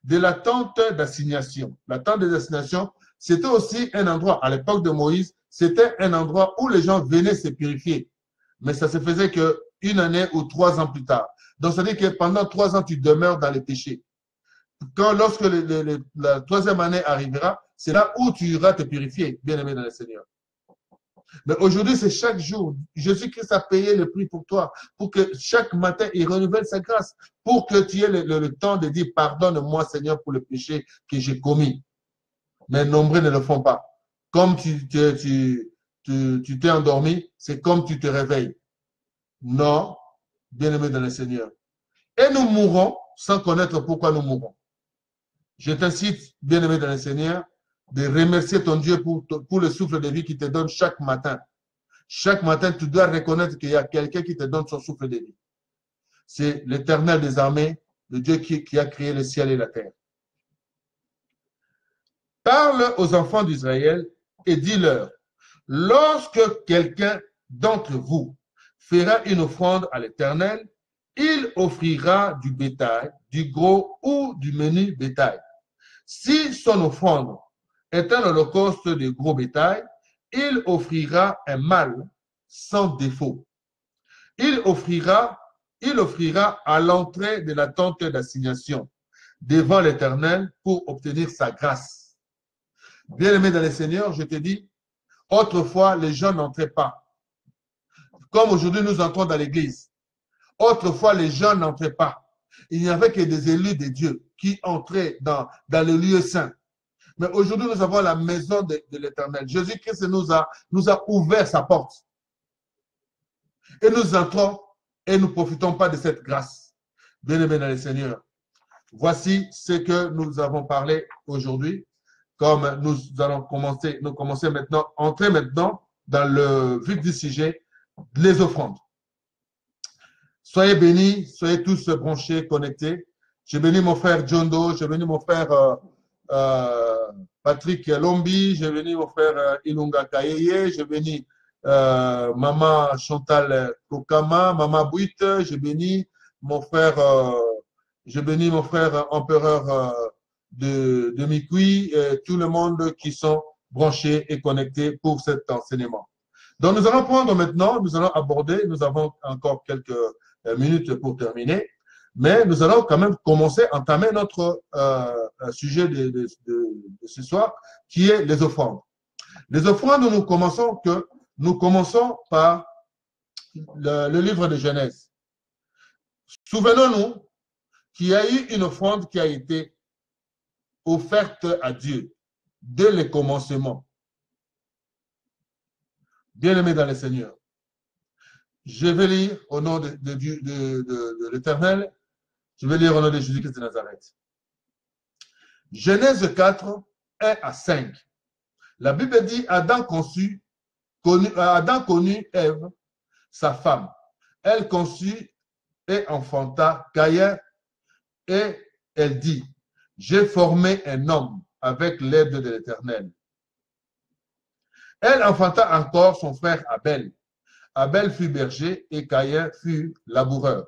de la tente d'assignation. La tente d'assignation, c'était aussi un endroit, à l'époque de Moïse, c'était un endroit où les gens venaient se purifier. Mais ça se faisait qu'une année ou 3 ans plus tard. Donc, ça veut dire que pendant 3 ans, tu demeures dans les péchés. Lorsque la 3e année arrivera, c'est là où tu iras te purifier, bien-aimé dans le Seigneur. Mais aujourd'hui, c'est chaque jour. Jésus-Christ a payé le prix pour toi, pour que chaque matin, il renouvelle sa grâce, pour que tu aies le temps de dire, pardonne-moi, Seigneur, pour le péché que j'ai commis. Mais nombreux ne le font pas. Comme tu t'es endormi, c'est comme tu te réveilles. Non, bien-aimé dans le Seigneur. Et nous mourrons sans connaître pourquoi nous mourrons. Je t'incite, bien-aimé dans le Seigneur, de remercier ton Dieu pour le souffle de vie qu'il te donne chaque matin. Chaque matin, tu dois reconnaître qu'il y a quelqu'un qui te donne son souffle de vie. C'est l'Éternel des armées, le Dieu qui a créé le ciel et la terre. Parle aux enfants d'Israël et dis-leur, lorsque quelqu'un d'entre vous fera une offrande à l'Éternel, il offrira du bétail, du gros ou du menu bétail. Si son offrande est un holocauste de gros bétail, il offrira un mâle sans défaut. Il offrira à l'entrée de la tente d'assignation devant l'Éternel pour obtenir sa grâce. Bien-aimé dans le Seigneur, je te dis, autrefois, les gens n'entraient pas. Comme aujourd'hui, nous entrons dans l'église. Autrefois, les gens n'entraient pas. Il n'y avait que des élus de Dieu qui entraient dans le lieu saint. Mais aujourd'hui, nous avons la maison de l'Éternel. Jésus-Christ nous a ouvert sa porte. Et nous entrons et nous ne profitons pas de cette grâce. Bien-aimés dans le Seigneur. Voici ce que nous avons parlé aujourd'hui. Comme nous allons commencer maintenant, entrer maintenant dans le vif du sujet, les offrandes. Soyez bénis, soyez tous branchés, connectés. Je bénis mon frère John Doe, je bénis mon frère Patrick Lombi, je bénis mon frère Ilunga Kayeye, je bénis Maman Chantal Kokama, Maman Buit, je bénis mon frère empereur de Mikui, tout le monde qui sont branchés et connectés pour cet enseignement. Donc nous allons prendre maintenant, nous allons aborder, nous avons encore quelques minutes pour terminer, mais nous allons quand même entamer notre sujet de ce soir, qui est les offrandes. Les offrandes, nous commençons par le livre de Genèse. Souvenons-nous qu'il y a eu une offrande qui a été offerte à Dieu dès le commencement. Bien-aimés dans le Seigneur, je vais lire au nom de l'Éternel, je vais lire au nom de Jésus-Christ de Nazareth. Genèse 4, 1 à 5. La Bible dit, Adam connut Ève, sa femme. Elle conçut et enfanta Caïn, et elle dit, j'ai formé un homme avec l'aide de l'Éternel. Elle enfanta encore son frère Abel. Abel fut berger et Caïn fut laboureur.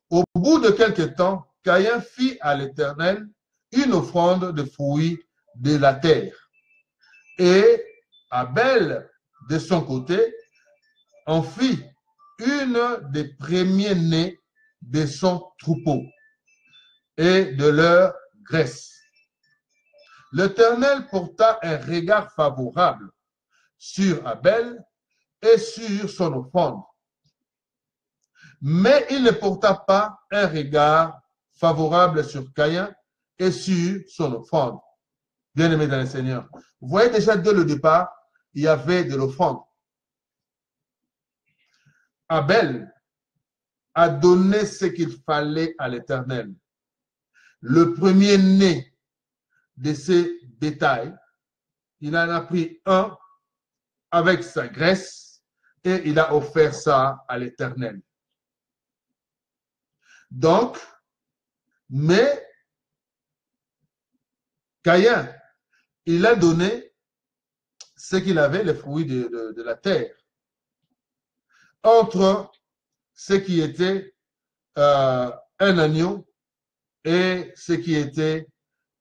Au bout de quelque temps, Caïn fit à l'Éternel une offrande de fruits de la terre. Et Abel, de son côté, en fit une des premiers-nés de son troupeau et de leur graisse. L'Éternel porta un regard favorable sur Abel et sur son offrande. Mais il ne porta pas un regard favorable sur Caïn et sur son offrande. Bien-aimé dans le Seigneur. Vous voyez déjà dès le départ, il y avait de l'offrande. Abel a donné ce qu'il fallait à l'Éternel. Le premier-né de ces bétails, il en a pris un avec sa graisse et il a offert ça à l'Éternel. Donc, mais Caïn, il a donné ce qu'il avait, les fruits de la terre, entre ce qui était un agneau et ce qui était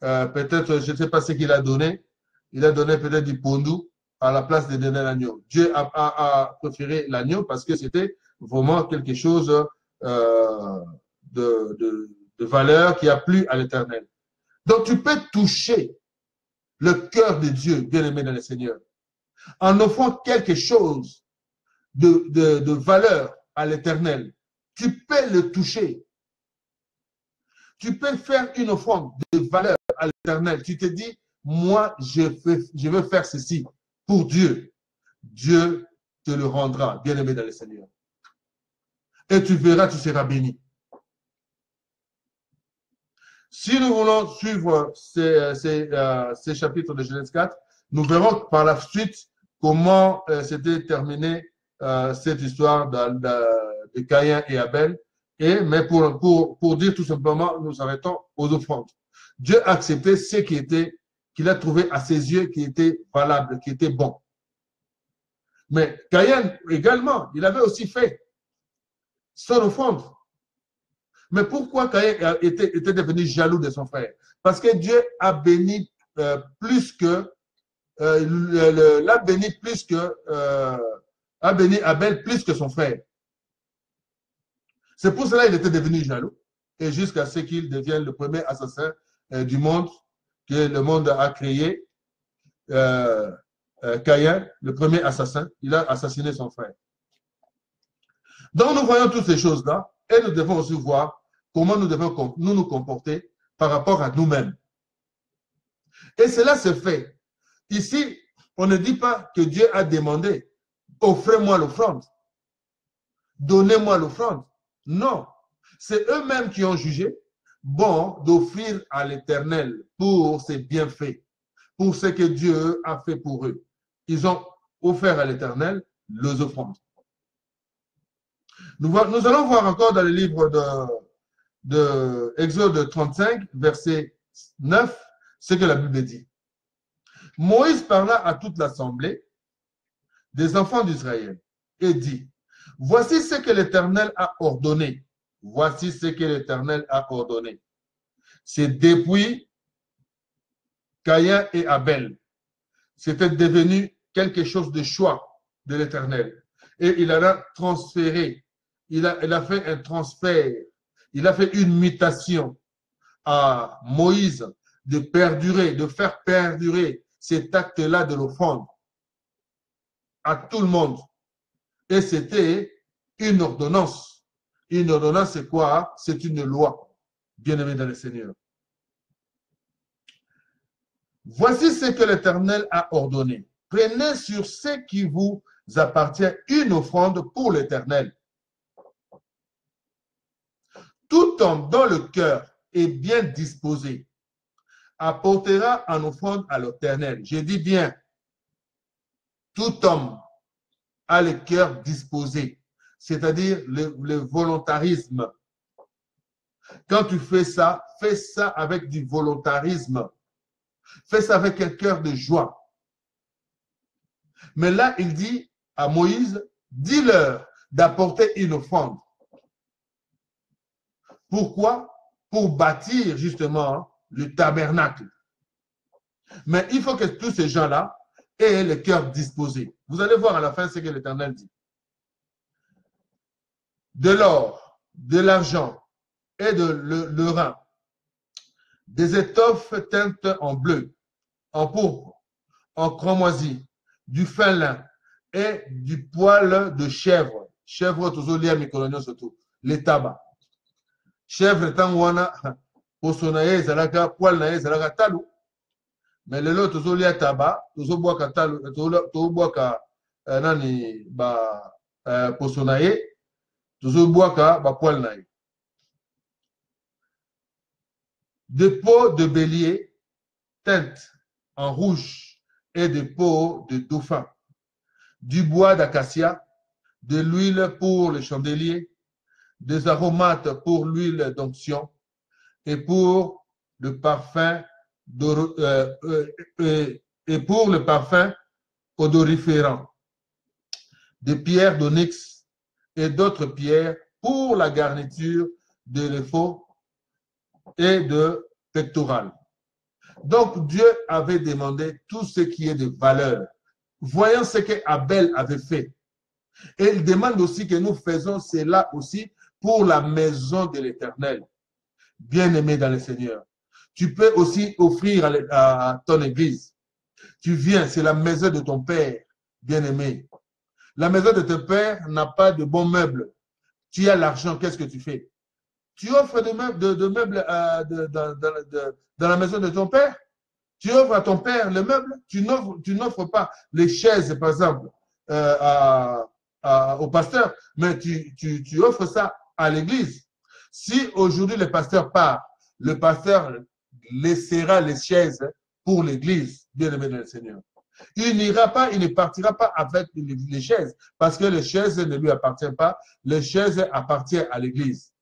peut-être, je ne sais pas ce qu'il a donné. Il a donné peut-être du pondou à la place de donner l'agneau. Dieu a préféré l'agneau parce que c'était vraiment quelque chose de valeur qui a plu à l'Éternel. Donc, tu peux toucher le cœur de Dieu, bien-aimé dans le Seigneur, en offrant quelque chose de valeur à l'Éternel. Tu peux le toucher. Tu peux faire une offrande de valeur à l'Éternel. Tu te dis, moi, je veux faire ceci pour Dieu. Dieu te le rendra, bien-aimé dans le Seigneur. Et tu verras, tu seras béni. Si nous voulons suivre ces chapitres de Genèse 4, nous verrons par la suite comment s'était terminée cette histoire de Caïn et Abel. Mais pour dire tout simplement, nous arrêtons aux offrandes. Dieu a accepté ce qu'il a trouvé à ses yeux qui était valable, qui était bon. Mais Caïn également, il avait aussi fait son offrande. Mais pourquoi Caïn était devenu jaloux de son frère? Parce que Dieu a béni plus que l'a béni plus que a béni Abel plus que son frère. C'est pour cela qu'il était devenu jaloux et jusqu'à ce qu'il devienne le premier assassin du monde que le monde a créé. Caïn, le premier assassin, il a assassiné son frère. Donc nous voyons toutes ces choses-là et nous devons aussi voir comment nous devons nous comporter par rapport à nous-mêmes. Et cela se fait. Ici, on ne dit pas que Dieu a demandé, offrez-moi l'offrande, donnez-moi l'offrande. Non, c'est eux-mêmes qui ont jugé bon d'offrir à l'Éternel pour ses bienfaits, pour ce que Dieu a fait pour eux. Ils ont offert à l'Éternel les offrandes. Nous allons voir encore dans le livre de Exode 35, verset 9, ce que la Bible dit. Moïse parla à toute l'assemblée des enfants d'Israël et dit, voici ce que l'Éternel a ordonné. Voici ce que l'Éternel a ordonné. C'est depuis Caïn et Abel. C'était devenu quelque chose de choix de l'Éternel. Et il a transféré, il a fait un transfert, il a fait une mutation à Moïse de perdurer, de faire perdurer cet acte-là de l'offrande à tout le monde. Et c'était une ordonnance. Une ordonnance, c'est quoi? C'est une loi, bien-aimé dans le Seigneur. Voici ce que l'Éternel a ordonné. Prenez sur ce qui vous appartient une offrande pour l'Éternel. Tout homme dont le cœur est bien disposé apportera en offrande à l'Éternel. Je dis bien, tout homme a le cœur disposé, c'est-à-dire le volontarisme. Quand tu fais ça avec du volontarisme. Fais ça avec un cœur de joie. Mais là, il dit à Moïse, dis-leur d'apporter une offrande. Pourquoi? Pour bâtir justement le tabernacle. Mais il faut que tous ces gens-là aient le cœur disposé. Vous allez voir à la fin ce que l'Éternel dit. De l'or, de l'argent et de l'eurin, des étoffes teintes en bleu, en pourpre, en cramoisi, du fin lin et du poil de chèvre. Chèvre, toujours lié à mes coloniaux surtout. Les tabacs. Chèvre étant wana, posonaye, zalaka, poil naye, zalaka talou. Mais le lot, toujours lié à tabac, toujours bois ka talou, toujours bois ka nani, ba, posonaye, toujours bois ka, ba, poil naye. Des peaux de bélier teintes en rouge et des peaux de dauphin. du bois d'acacia, de l'huile pour les chandeliers, des aromates pour l'huile d'onction et pour le parfum odoriférant, des pierres d'onyx et d'autres pierres pour la garniture de l'éphod et de pectoral. Donc Dieu avait demandé tout ce qui est de valeur. Voyons ce que Abel avait fait. Et il demande aussi que nous faisons cela aussi pour la maison de l'Éternel. Bien-aimé dans le Seigneur. Tu peux aussi offrir à ton église. Tu viens, c'est la maison de ton Père, bien-aimé. La maison de ton Père n'a pas de bons meubles. Tu as l'argent, qu'est-ce que tu fais? Tu offres des meubles, de meubles dans la maison de ton Père? Tu offres à ton Père les meubles? Tu n'offres pas les chaises, par exemple, au pasteur, mais tu offres ça à l'église. Si aujourd'hui le pasteur part, le pasteur laissera les chaises pour l'église, bien-aimé dans le Seigneur. Il n'ira pas, il ne partira pas avec les chaises, parce que les chaises ne lui appartiennent pas, les chaises appartiennent à l'église.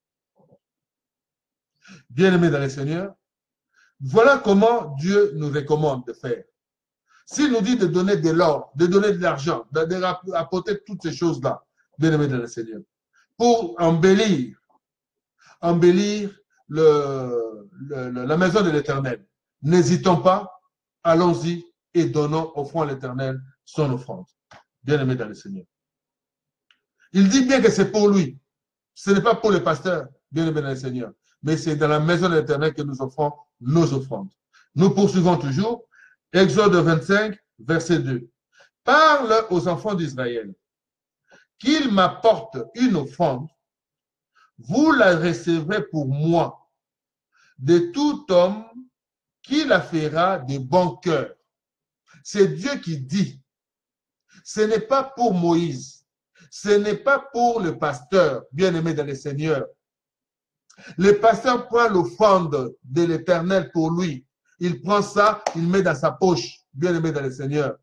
Bien-aimé dans le Seigneur, voilà comment Dieu nous recommande de faire. S'il nous dit de donner de l'or, de donner de l'argent, d'apporter toutes ces choses-là, bien-aimé dans le Seigneur, pour embellir la maison de l'Éternel. N'hésitons pas, allons-y et donnons, offrons à l'Éternel son offrande. Bien-aimé dans le Seigneur. Il dit bien que c'est pour lui. Ce n'est pas pour le pasteur, bien-aimé dans le Seigneur, mais c'est dans la maison de l'Éternel que nous offrons nos offrandes. Nous poursuivons toujours. Exode 25, verset 2. Parle aux enfants d'Israël qu'ils m'apportent une offrande. Vous la recevrez pour moi, de tout homme qui la fera de bon cœur. C'est Dieu qui dit. Ce n'est pas pour Moïse. Ce n'est pas pour le pasteur, bien-aimé dans le Seigneur. Le pasteur prend l'offrande de l'Éternel pour lui. Il prend ça, il met dans sa poche, bien-aimé dans le Seigneur.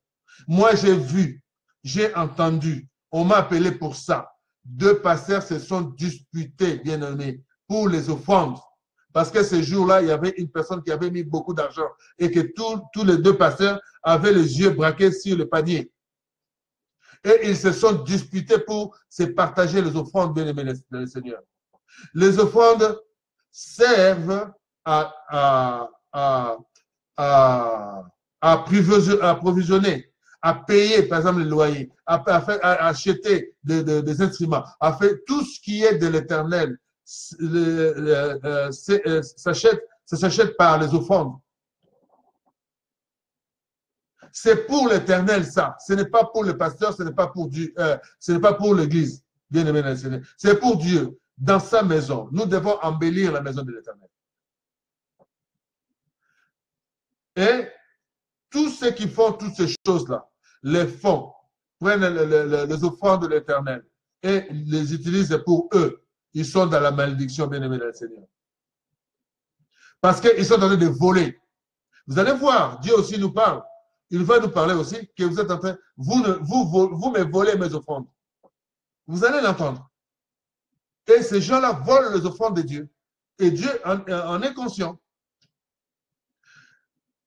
Moi, j'ai vu, j'ai entendu, on m'a appelé pour ça. Deux pasteurs se sont disputés, bien-aimés, pour les offrandes. Parce que ce jour-là, il y avait une personne qui avait mis beaucoup d'argent et que tous les deux pasteurs avaient les yeux braqués sur le panier. Et ils se sont disputés pour se partager les offrandes, bien-aimés dans le Seigneur. Les offrandes servent à approvisionner, à payer, par exemple, les loyers, à acheter des instruments, à faire tout ce qui est de l'Éternel. Ça s'achète par les offrandes. C'est pour l'Éternel, ça. Ce n'est pas pour le pasteur, ce n'est pas pour Dieu, ce n'est pas pour l'Église, bien aimé dans le Seigneur. C'est pour Dieu, dans sa maison. Nous devons embellir la maison de l'Éternel. Et tous ceux qui font toutes ces choses-là, les font, prennent les offrandes de l'Éternel et les utilisent pour eux. Ils sont dans la malédiction, bien-aimés dans le Seigneur. Parce qu'ils sont en train de voler. Vous allez voir, Dieu aussi nous parle. Il va nous parler aussi que vous êtes en train, vous me volez mes offrandes. Vous allez l'entendre. Et ces gens-là volent les offrandes de Dieu. Et Dieu en est conscient.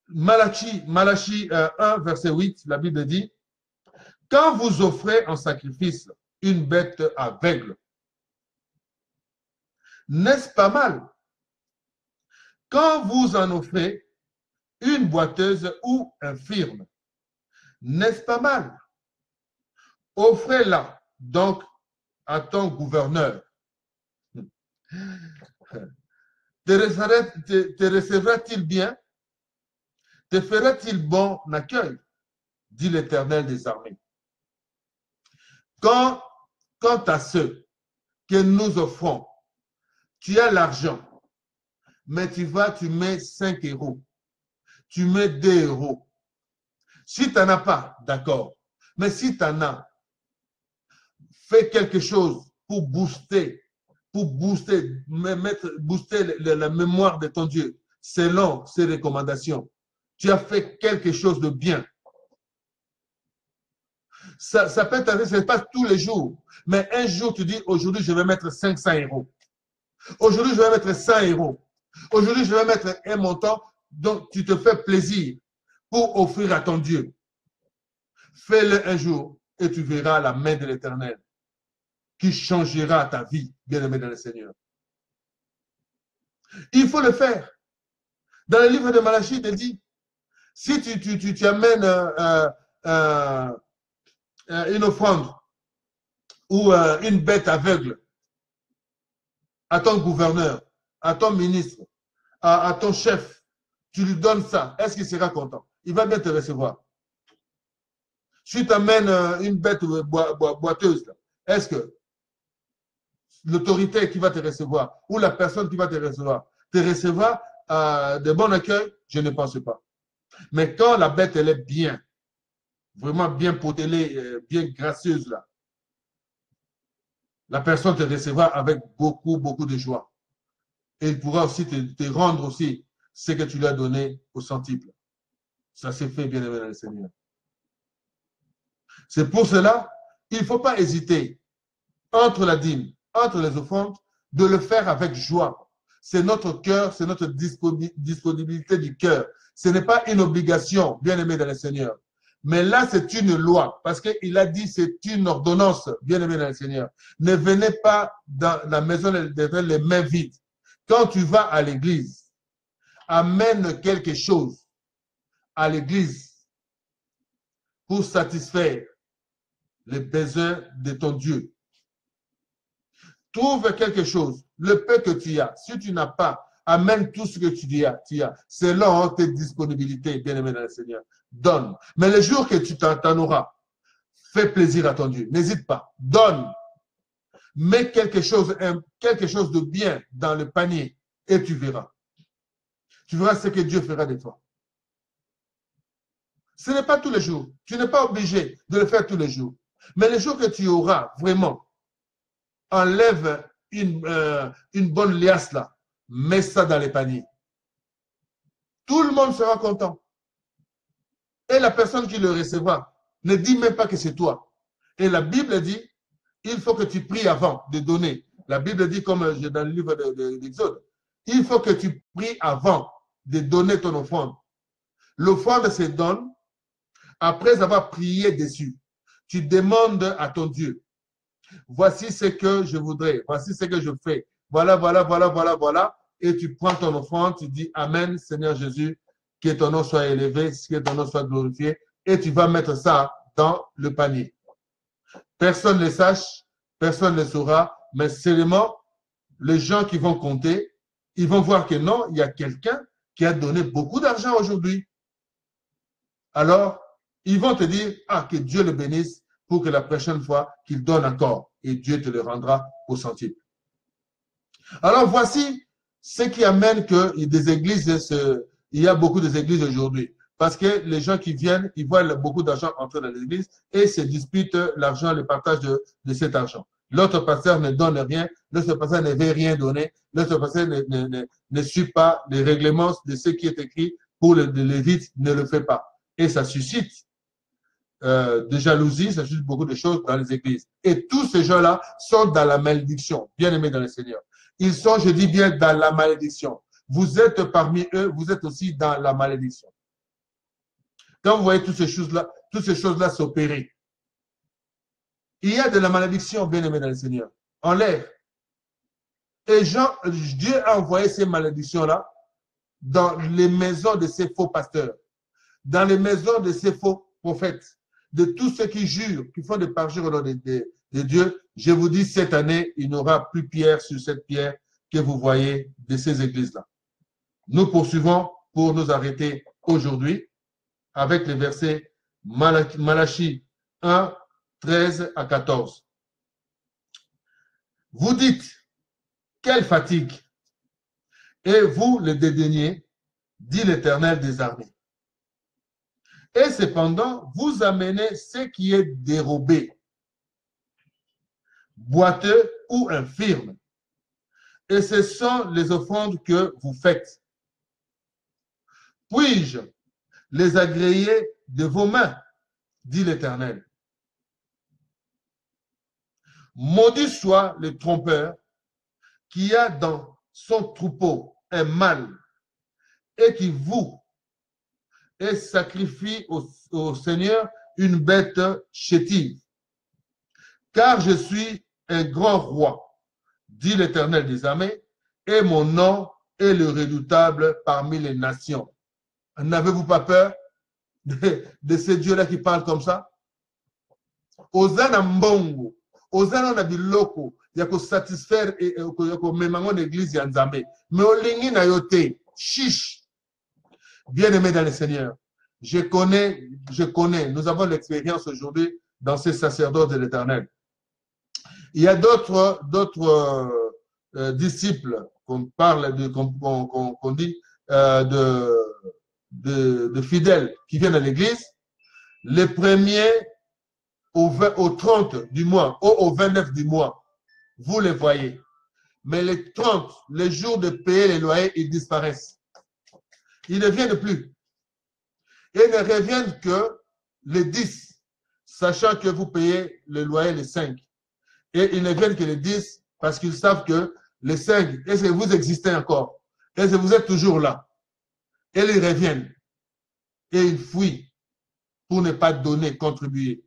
Malachie 1, verset 8, la Bible dit, « Quand vous offrez en sacrifice une bête aveugle, n'est-ce pas mal? Quand vous en offrez une boiteuse ou infirme, n'est-ce pas mal? Offrez-la donc à ton gouverneur. Te recevra-t-il bien? Te fera-t-il bon accueil? Dit l'Éternel des armées. Quant à ceux que nous offrons, tu as l'argent, mais tu mets 5 euros. Tu mets 2 euros. Si tu n'en as pas, d'accord. Mais si tu en as, fais quelque chose pour booster la mémoire de ton Dieu, selon ses recommandations. Tu as fait quelque chose de bien. Ça peut t'arriver, ce n'est pas tous les jours. Mais un jour, tu dis, aujourd'hui, je vais mettre 500 euros. Aujourd'hui, je vais mettre 100 euros. Aujourd'hui, je vais mettre un montant dont tu te fais plaisir pour offrir à ton Dieu. Fais-le un jour et tu verras la main de l'Éternel qui changera ta vie, bien-aimé dans le Seigneur. Il faut le faire. Dans le livre de Malachie, il dit, si tu amènes une offrande ou une bête aveugle à ton gouverneur, à ton ministre, à ton chef, tu lui donnes ça, est-ce qu'il sera content? Il va bien te recevoir. Si tu amènes une bête boiteuse, est-ce que l'autorité qui va te recevoir ou la personne qui va te recevra de bon accueil? Je ne pense pas. Mais quand la bête, elle est bien, vraiment bien potelée, bien gracieuse, là, la personne te recevra avec beaucoup, beaucoup de joie. Et il pourra aussi te rendre aussi ce que tu lui as donné au centuple. Ça s'est fait, bien aimé dans le Seigneur. C'est pour cela, il ne faut pas hésiter entre la dîme, entre les offrandes, de le faire avec joie. C'est notre cœur, c'est notre disponibilité du cœur. Ce n'est pas une obligation, bien aimé dans le Seigneur. Mais là, c'est une loi, parce qu'il a dit c'est une ordonnance, bien aimé dans le Seigneur. Ne venez pas dans la maison de l'Éternel les mains vides. Quand tu vas à l'église, amène quelque chose à l'église pour satisfaire les besoins de ton Dieu. Trouve quelque chose, le peu que tu as. Si tu n'as pas, amène tout ce que tu as selon tes disponibilités, bien-aimé dans le Seigneur. Donne. Mais le jour que tu t'en auras, fais plaisir à ton Dieu. N'hésite pas. Donne. Mets quelque chose de bien dans le panier et tu verras. Tu verras ce que Dieu fera de toi. Ce n'est pas tous les jours. Tu n'es pas obligé de le faire tous les jours. Mais le jour que tu auras vraiment, enlève une bonne liasse là, mets ça dans les paniers. Tout le monde sera content. Et la personne qui le recevra ne dit même pas que c'est toi. Et la Bible dit, il faut que tu pries avant de donner. La Bible dit, comme dans le livre d'Exode, il faut que tu pries avant de donner ton offrande. L'offrande se donne après avoir prié dessus. Tu demandes à ton Dieu, voici ce que je voudrais, voici ce que je fais. Voilà, voilà, voilà, voilà, voilà. Et tu prends ton offrande, tu dis Amen, Seigneur Jésus, que ton nom soit élevé, que ton nom soit glorifié. Et tu vas mettre ça dans le panier. Personne ne le sache, personne ne le saura, mais seulement les gens qui vont compter, ils vont voir que non, il y a quelqu'un qui a donné beaucoup d'argent aujourd'hui. Alors, ils vont te dire, ah, que Dieu le bénisse pour que la prochaine fois, qu'il donne encore et Dieu te le rendra au centuple. Alors, voici ce qui amène que des églises, il y a beaucoup d'églises aujourd'hui. Parce que les gens qui viennent, ils voient beaucoup d'argent entrer dans l'église et se disputent l'argent, le partage de cet argent. L'autre pasteur ne donne rien, l'autre pasteur ne veut rien donner, l'autre pasteur ne suit pas les règlements de ce qui est écrit pour les Lévites, ne le fait pas. Et ça suscite de jalousie, ça suscite beaucoup de choses dans les églises. Et tous ces gens-là sont dans la malédiction, bien aimés dans le Seigneur. Ils sont, je dis bien, dans la malédiction. Vous êtes parmi eux, vous êtes aussi dans la malédiction. Quand vous voyez toutes ces choses-là s'opérer, il y a de la malédiction, bien aimé dans le Seigneur, en l'air. Et Dieu a envoyé ces malédictions-là dans les maisons de ces faux pasteurs, dans les maisons de ces faux prophètes, de tous ceux qui jurent, qui font des parjures au nom de Dieu. Je vous dis, cette année, il n'y aura plus pierre sur cette pierre que vous voyez de ces églises-là. Nous poursuivons pour nous arrêter aujourd'hui avec les versets Malachie 1, 13 à 14. Vous dites, quelle fatigue! Et vous le dédaignez, dit l'Éternel des armées. Et cependant, vous amenez ce qui est dérobé, boiteux ou infirme. Et ce sont les offrandes que vous faites. Puis-je les agréer de vos mains, dit l'Éternel. Maudit soit le trompeur qui a dans son troupeau un mâle et qui voue et sacrifie au Seigneur une bête chétive. Car je suis un grand roi, dit l'Éternel des armées, et mon nom est le redoutable parmi les nations. N'avez-vous pas peur de ces dieux-là qui parlent comme ça? Ozana mbongo, ozana na biloko, ya ko satisfaire et ko memango l'église ya Nzambe. Mais olingi na yote, chiche. Bien-aimé dans le Seigneur, je connais, nous avons l'expérience aujourd'hui dans ces sacerdotes de l'Éternel. Il y a d'autres disciples qu'on parle, qu'on dit, de fidèles qui viennent à l'église. Les premiers au 30 du mois, au 29 du mois, vous les voyez. Mais les 30, les jours de payer les loyers, ils disparaissent. Ils ne viennent plus. Et ne reviennent que les 10, sachant que vous payez le loyer les 5. Et ils ne viennent que les 10 parce qu'ils savent que les 5, est-ce que vous existez encore? Est-ce que vous êtes toujours là? Et ils reviennent. Et ils fuient pour ne pas donner, contribuer.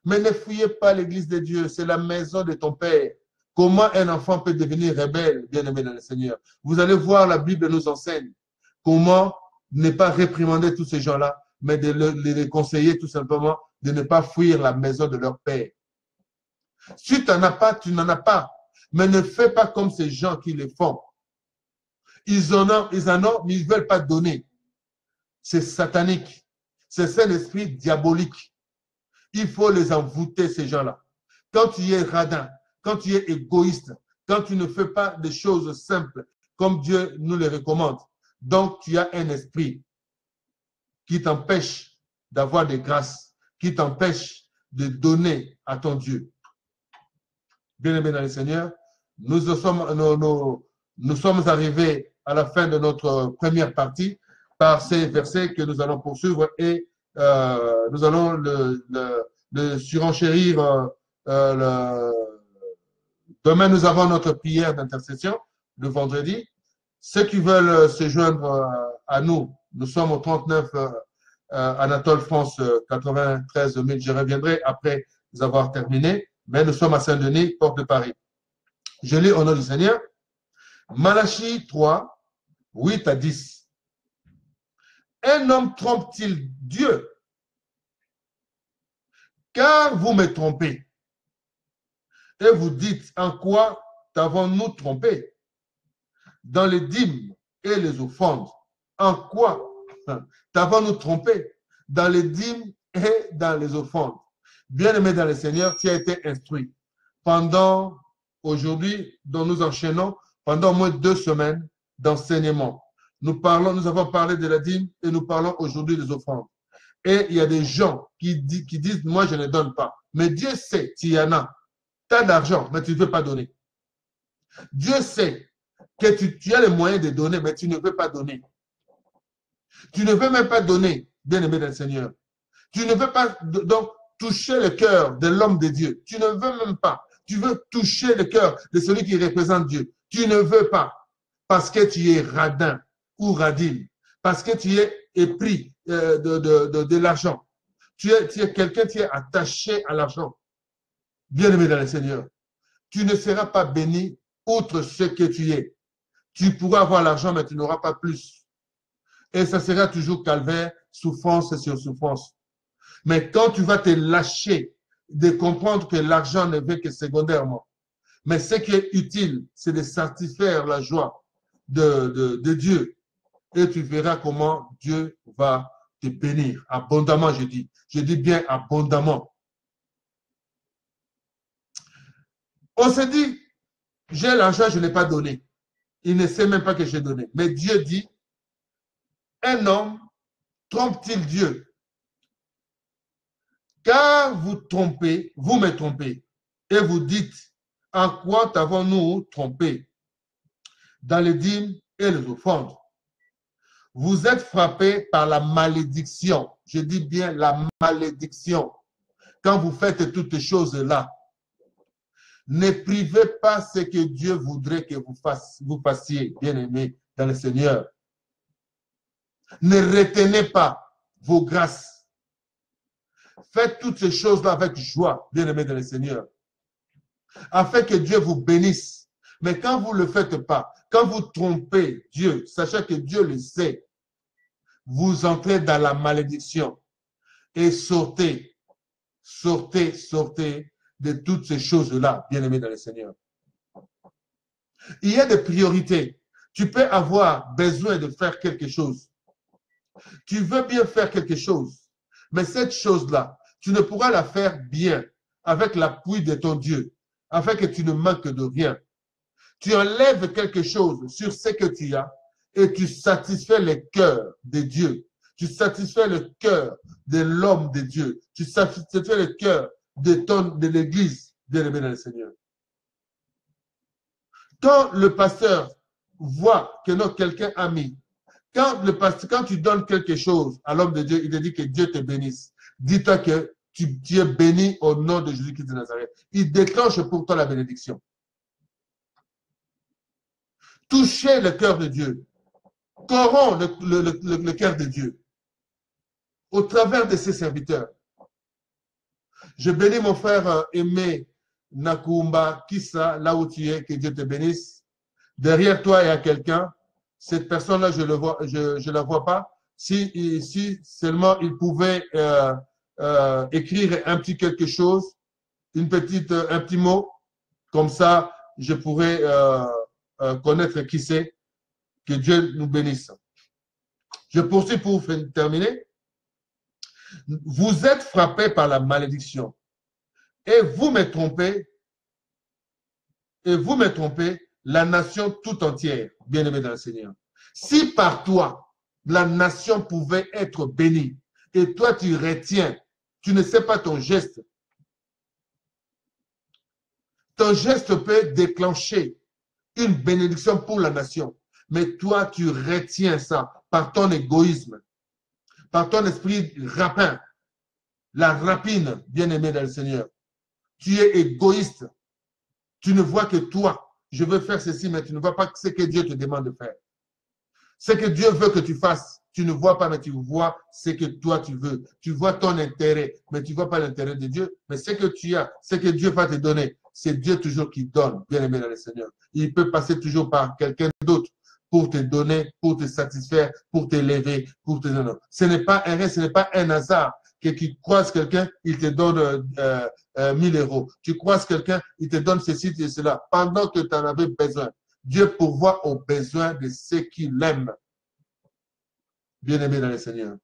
Mais ne fuyez pas l'église de Dieu, c'est la maison de ton Père. Comment un enfant peut devenir rebelle, bien-aimé dans le Seigneur? Vous allez voir, la Bible nous enseigne comment ne pas réprimander tous ces gens-là, mais de les conseiller tout simplement de ne pas fuir la maison de leur Père. Si tu n'en as pas, tu n'en as pas. Mais ne fais pas comme ces gens qui le font. Ils en ont, mais ils ne veulent pas donner. C'est satanique. C'est un esprit diabolique. Il faut les envoûter, ces gens-là. Quand tu es radin, quand tu es égoïste, quand tu ne fais pas des choses simples comme Dieu nous les recommande, donc tu as un esprit qui t'empêche d'avoir des grâces, qui t'empêche de donner à ton Dieu. Bien-aimés dans le Seigneur, nous sommes arrivés à la fin de notre première partie par ces versets que nous allons poursuivre et nous allons le surenchérir. Demain, nous avons notre prière d'intercession le vendredi. Ceux qui veulent se joindre à nous, nous sommes au 39 Anatole France 93 000. Je reviendrai après avoir terminé. Mais nous sommes à Saint-Denis, porte de Paris. Je lis au nom du Seigneur. Malachie 3, 8 à 10. Un homme trompe-t-il Dieu? Car vous me trompez. Et vous dites, en quoi t'avons-nous trompé? Dans les dîmes et les offrandes. En quoi t'avons-nous trompé? Dans les dîmes et dans les offrandes. Bien-aimé dans le Seigneur, tu as été instruit. Pendant aujourd'hui, dont nous enchaînons, pendant au moins 2 semaines d'enseignement. Nous avons parlé de la dîme et nous parlons aujourd'hui des offrandes. Et il y a des gens qui disent, moi je ne donne pas. Mais Dieu sait, tu y en as. Tu as d'argent, mais tu ne veux pas donner. Dieu sait que tu as les moyens de donner, mais tu ne veux pas donner. Tu ne veux même pas donner, bien-aimé dans le Seigneur. Tu ne veux pas, donc, toucher le cœur de l'homme de Dieu. Tu ne veux même pas. Tu veux toucher le cœur de celui qui représente Dieu. Tu ne veux pas parce que tu es radin ou radine, parce que tu es épris de l'argent. Tu es quelqu'un qui est attaché à l'argent. Bien-aimé dans le Seigneur, tu ne seras pas béni outre ce que tu es. Tu pourras avoir l'argent, mais tu n'auras pas plus. Et ça sera toujours calvaire, souffrance sur souffrance. Mais quand tu vas te lâcher de comprendre que l'argent ne veut que secondairement, mais ce qui est utile, c'est de satisfaire la joie de Dieu. Et tu verras comment Dieu va te bénir. Abondamment, je dis. Je dis bien abondamment. On se dit, j'ai l'argent, je ne l'ai pas donné. Il ne sait même pas que j'ai donné. Mais Dieu dit, un homme trompe-t-il Dieu? Car vous trompez, vous me trompez, et vous dites, en quoi t'avons-nous trompé? Dans les dîmes et les offrandes. Vous êtes frappés par la malédiction. Je dis bien la malédiction. Quand vous faites toutes ces choses-là. Ne privez pas ce que Dieu voudrait que vous fassiez, bien-aimés dans le Seigneur. Ne retenez pas vos grâces. Faites toutes ces choses-là avec joie, bien-aimés dans le Seigneur, afin que Dieu vous bénisse. Mais quand vous ne le faites pas, quand vous trompez Dieu, sachez que Dieu le sait, vous entrez dans la malédiction et sortez de toutes ces choses-là, bien-aimés dans le Seigneur. Il y a des priorités. Tu peux avoir besoin de faire quelque chose. Tu veux bien faire quelque chose, mais cette chose-là, tu ne pourras la faire bien avec l'appui de ton Dieu, afin que tu ne manques de rien. Tu enlèves quelque chose sur ce que tu as et tu satisfais le cœur de Dieu. Tu satisfais le cœur de l'homme de Dieu. Tu satisfais le cœur de l'Église, bien-aimé dans le Seigneur. Quand le pasteur voit que quelqu'un a mis, quand tu donnes quelque chose à l'homme de Dieu, il te dit que Dieu te bénisse. Dis-toi que tu es béni au nom de Jésus-Christ de Nazareth. Il déclenche pour toi la bénédiction. Touchez le cœur de Dieu. Corromps le cœur de Dieu au travers de ses serviteurs. Je bénis mon frère Aimé Nakumba Kissa, là où tu es, que Dieu te bénisse. Derrière toi, il y a quelqu'un. Cette personne-là, je ne la vois pas. Si seulement il pouvait écrire un petit quelque chose, un petit mot, comme ça, je pourrais connaître qui c'est. Que Dieu nous bénisse. Je poursuis pour terminer. Vous êtes frappés par la malédiction. Et vous me trompez, la nation tout entière, bien-aimé dans le Seigneur. Si par toi, la nation pouvait être bénie, et toi tu retiens, tu ne sais pas ton geste peut déclencher une bénédiction pour la nation. Mais toi, tu retiens ça par ton égoïsme, par ton esprit rapin, la rapine, bien-aimé dans le Seigneur. Tu es égoïste. Tu ne vois que toi. Je veux faire ceci, mais tu ne vois pas ce que Dieu te demande de faire. Ce que Dieu veut que tu fasses, tu ne vois pas, mais tu vois ce que toi tu veux. Tu vois ton intérêt, mais tu ne vois pas l'intérêt de Dieu. Mais ce que tu as, ce que Dieu va te donner, c'est Dieu toujours qui donne, bien-aimé dans le Seigneur. Il peut passer toujours par quelqu'un d'autre pour te donner, pour te satisfaire, pour t'élever, pour te donner. Ce n'est pas un rêve, ce n'est pas un hasard que tu croises quelqu'un, il te donne 1000 euros. Tu croises quelqu'un, il te donne ceci et cela, pendant que tu en avais besoin. Dieu pourvoit aux besoins de ceux qu'il aime. Bien-aimé dans le Seigneur.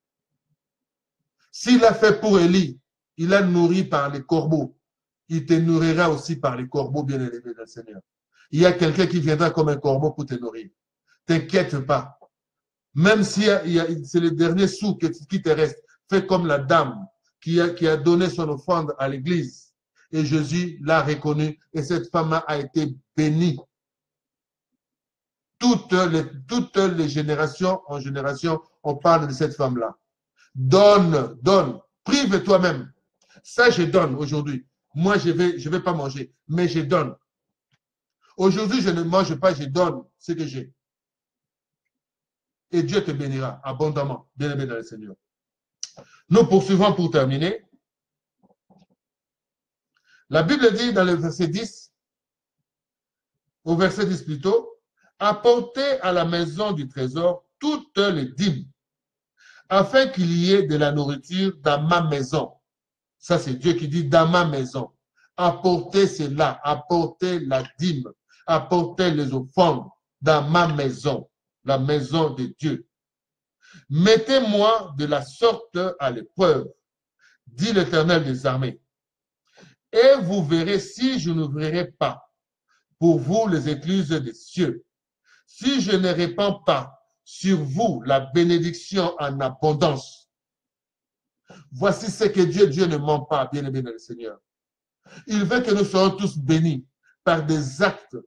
S'il a fait pour Élie, il a nourri par les corbeaux. Il te nourrira aussi par les corbeaux, bien-aimé dans le Seigneur. Il y a quelqu'un qui viendra comme un corbeau pour te nourrir. T'inquiète pas. Même si c'est le dernier sou qui te reste, fais comme la dame qui a donné son offrande à l'église. Et Jésus l'a reconnu et cette femme a été bénie. Toutes les générations en génération, on parle de cette femme-là. Donne, donne. Prive toi-même. Ça, je donne aujourd'hui. Moi, je vais pas manger, mais je donne. Aujourd'hui, je ne mange pas, je donne ce que j'ai. Et Dieu te bénira abondamment, bien-aimé dans le Seigneur. Nous poursuivons pour terminer. La Bible dit dans le verset 10, au verset 10 plutôt, apportez à la maison du trésor toutes les dîmes, afin qu'il y ait de la nourriture dans ma maison. Ça, c'est Dieu qui dit dans ma maison. Apportez cela, apportez la dîme, apportez les offrandes dans ma maison, la maison de Dieu. Mettez-moi de la sorte à l'épreuve, dit l'Éternel des armées, et vous verrez si je n'ouvrirai pas pour vous les écluses des cieux, si je ne répands pas sur vous la bénédiction en abondance. Voici ce que Dieu ne ment pas, bien-aimé dans le Seigneur. Il veut que nous soyons tous bénis par des actes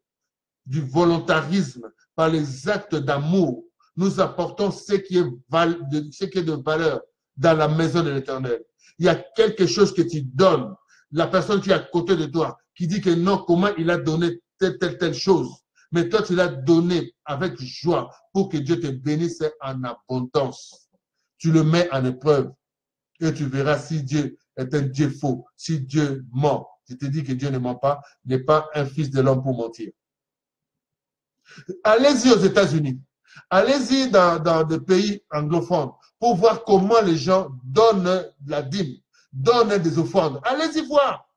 du volontarisme, par les actes d'amour. Nous apportons ce qui est de valeur dans la maison de l'Éternel. Il y a quelque chose que tu donnes. la personne qui est à côté de toi, qui dit que non, comment il a donné telle chose. Mais toi, tu l'as donné avec joie pour que Dieu te bénisse en abondance. Tu le mets en épreuve et tu verras si Dieu est un Dieu faux, si Dieu ment. Je te dis que Dieu ne ment pas, n'est pas un fils de l'homme pour mentir. Allez-y aux États-Unis, allez-y dans des pays anglophones pour voir comment les gens donnent la dîme, donnent des offrandes. Allez-y voir.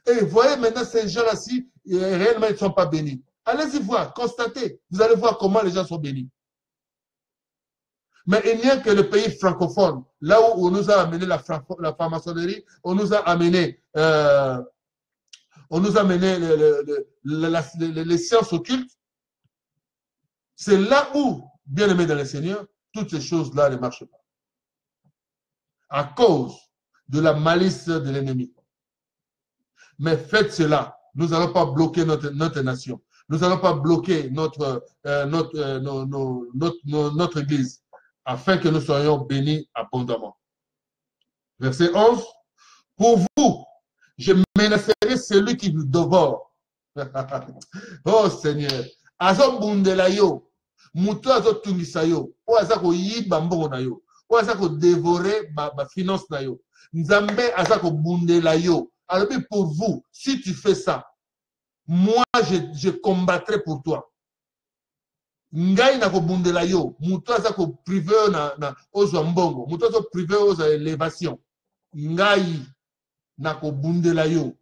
Et voyez maintenant ces gens-là-ci, réellement, ils ne sont pas bénis. Allez-y voir, constatez. Vous allez voir comment les gens sont bénis. Mais il n'y a que le pays francophone, là où on nous a amené la franc-maçonnerie, on nous a amené, les sciences occultes. C'est là où, bien aimé dans le Seigneur, toutes ces choses-là ne marchent pas. À cause de la malice de l'ennemi. Mais faites cela. Nous n'allons pas bloquer notre nation. Nous n'allons pas bloquer notre église afin que nous soyons bénis abondamment. Verset 11. Pour vous, je menacerai celui qui vous dévore. Oh Seigneur. Azo bundela yo. Muto azo tungisa yo. O aza ko yiba mbongo na yo. O aza ko dévorer ba finance na yo. Nzambe aza ko bundela yo. Alors pour vous, si tu fais ça, moi je combattrai pour toi. Ngai na ko bundela yo. Muto aza ko privé na ozo mbongo. Muto aza privé ozo élévation. Ngai na ko bundela yo.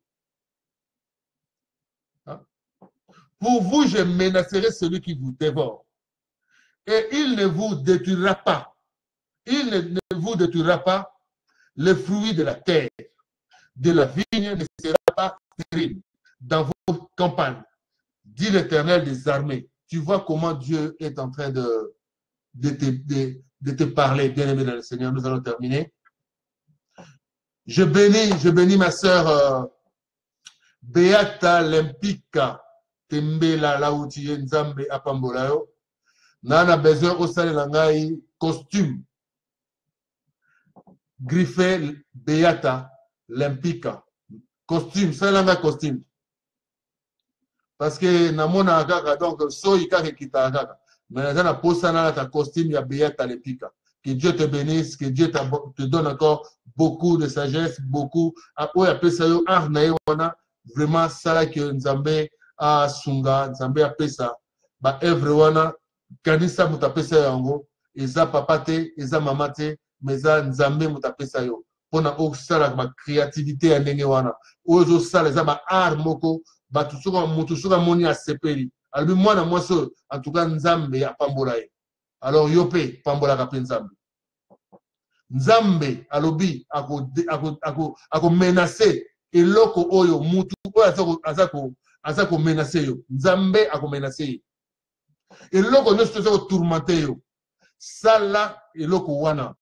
Pour vous, je menacerai celui qui vous dévore. Et il ne vous détruira pas. Il ne vous détruira pas le fruit de la terre. De la vigne ne sera pas stérile dans vos campagnes. Dit l'Éternel des armées. Tu vois comment Dieu est en train de te parler, bien-aimé dans le Seigneur. Nous allons terminer. Je bénis ma sœur Beata Lempika. Tembela la outil nzambe apambolayo. Nana besoin au salé langai costume. Griffé Beata Lempika. Costume, ça langa costume. Parce que namona agaga donc so ikake kita mais na posa na ta costume ya Beata Lempika. Que Dieu te bénisse, que Dieu te donne encore beaucoup de sagesse, beaucoup. Après après ça yo arnae wana vraiment ça que nzambe a sunga nzambe apesa ba evre wana kanisa mutapesa yango eza papa te eza mama te meza nzambe mutapesa yo pona osala ba créativité ya ndenge wana ozo sala eza ba art moko batusuka mutusuka moni asepeli albi mwana mwaso en tout cas nzambe apambola ye alors yo pe pambola ka pe nzambe alobi ako menacer eloko oyo mutu oyo azako menacer yo nzambe ako menacer ye eloko nyonso toza kotourmente yo sala eloko wana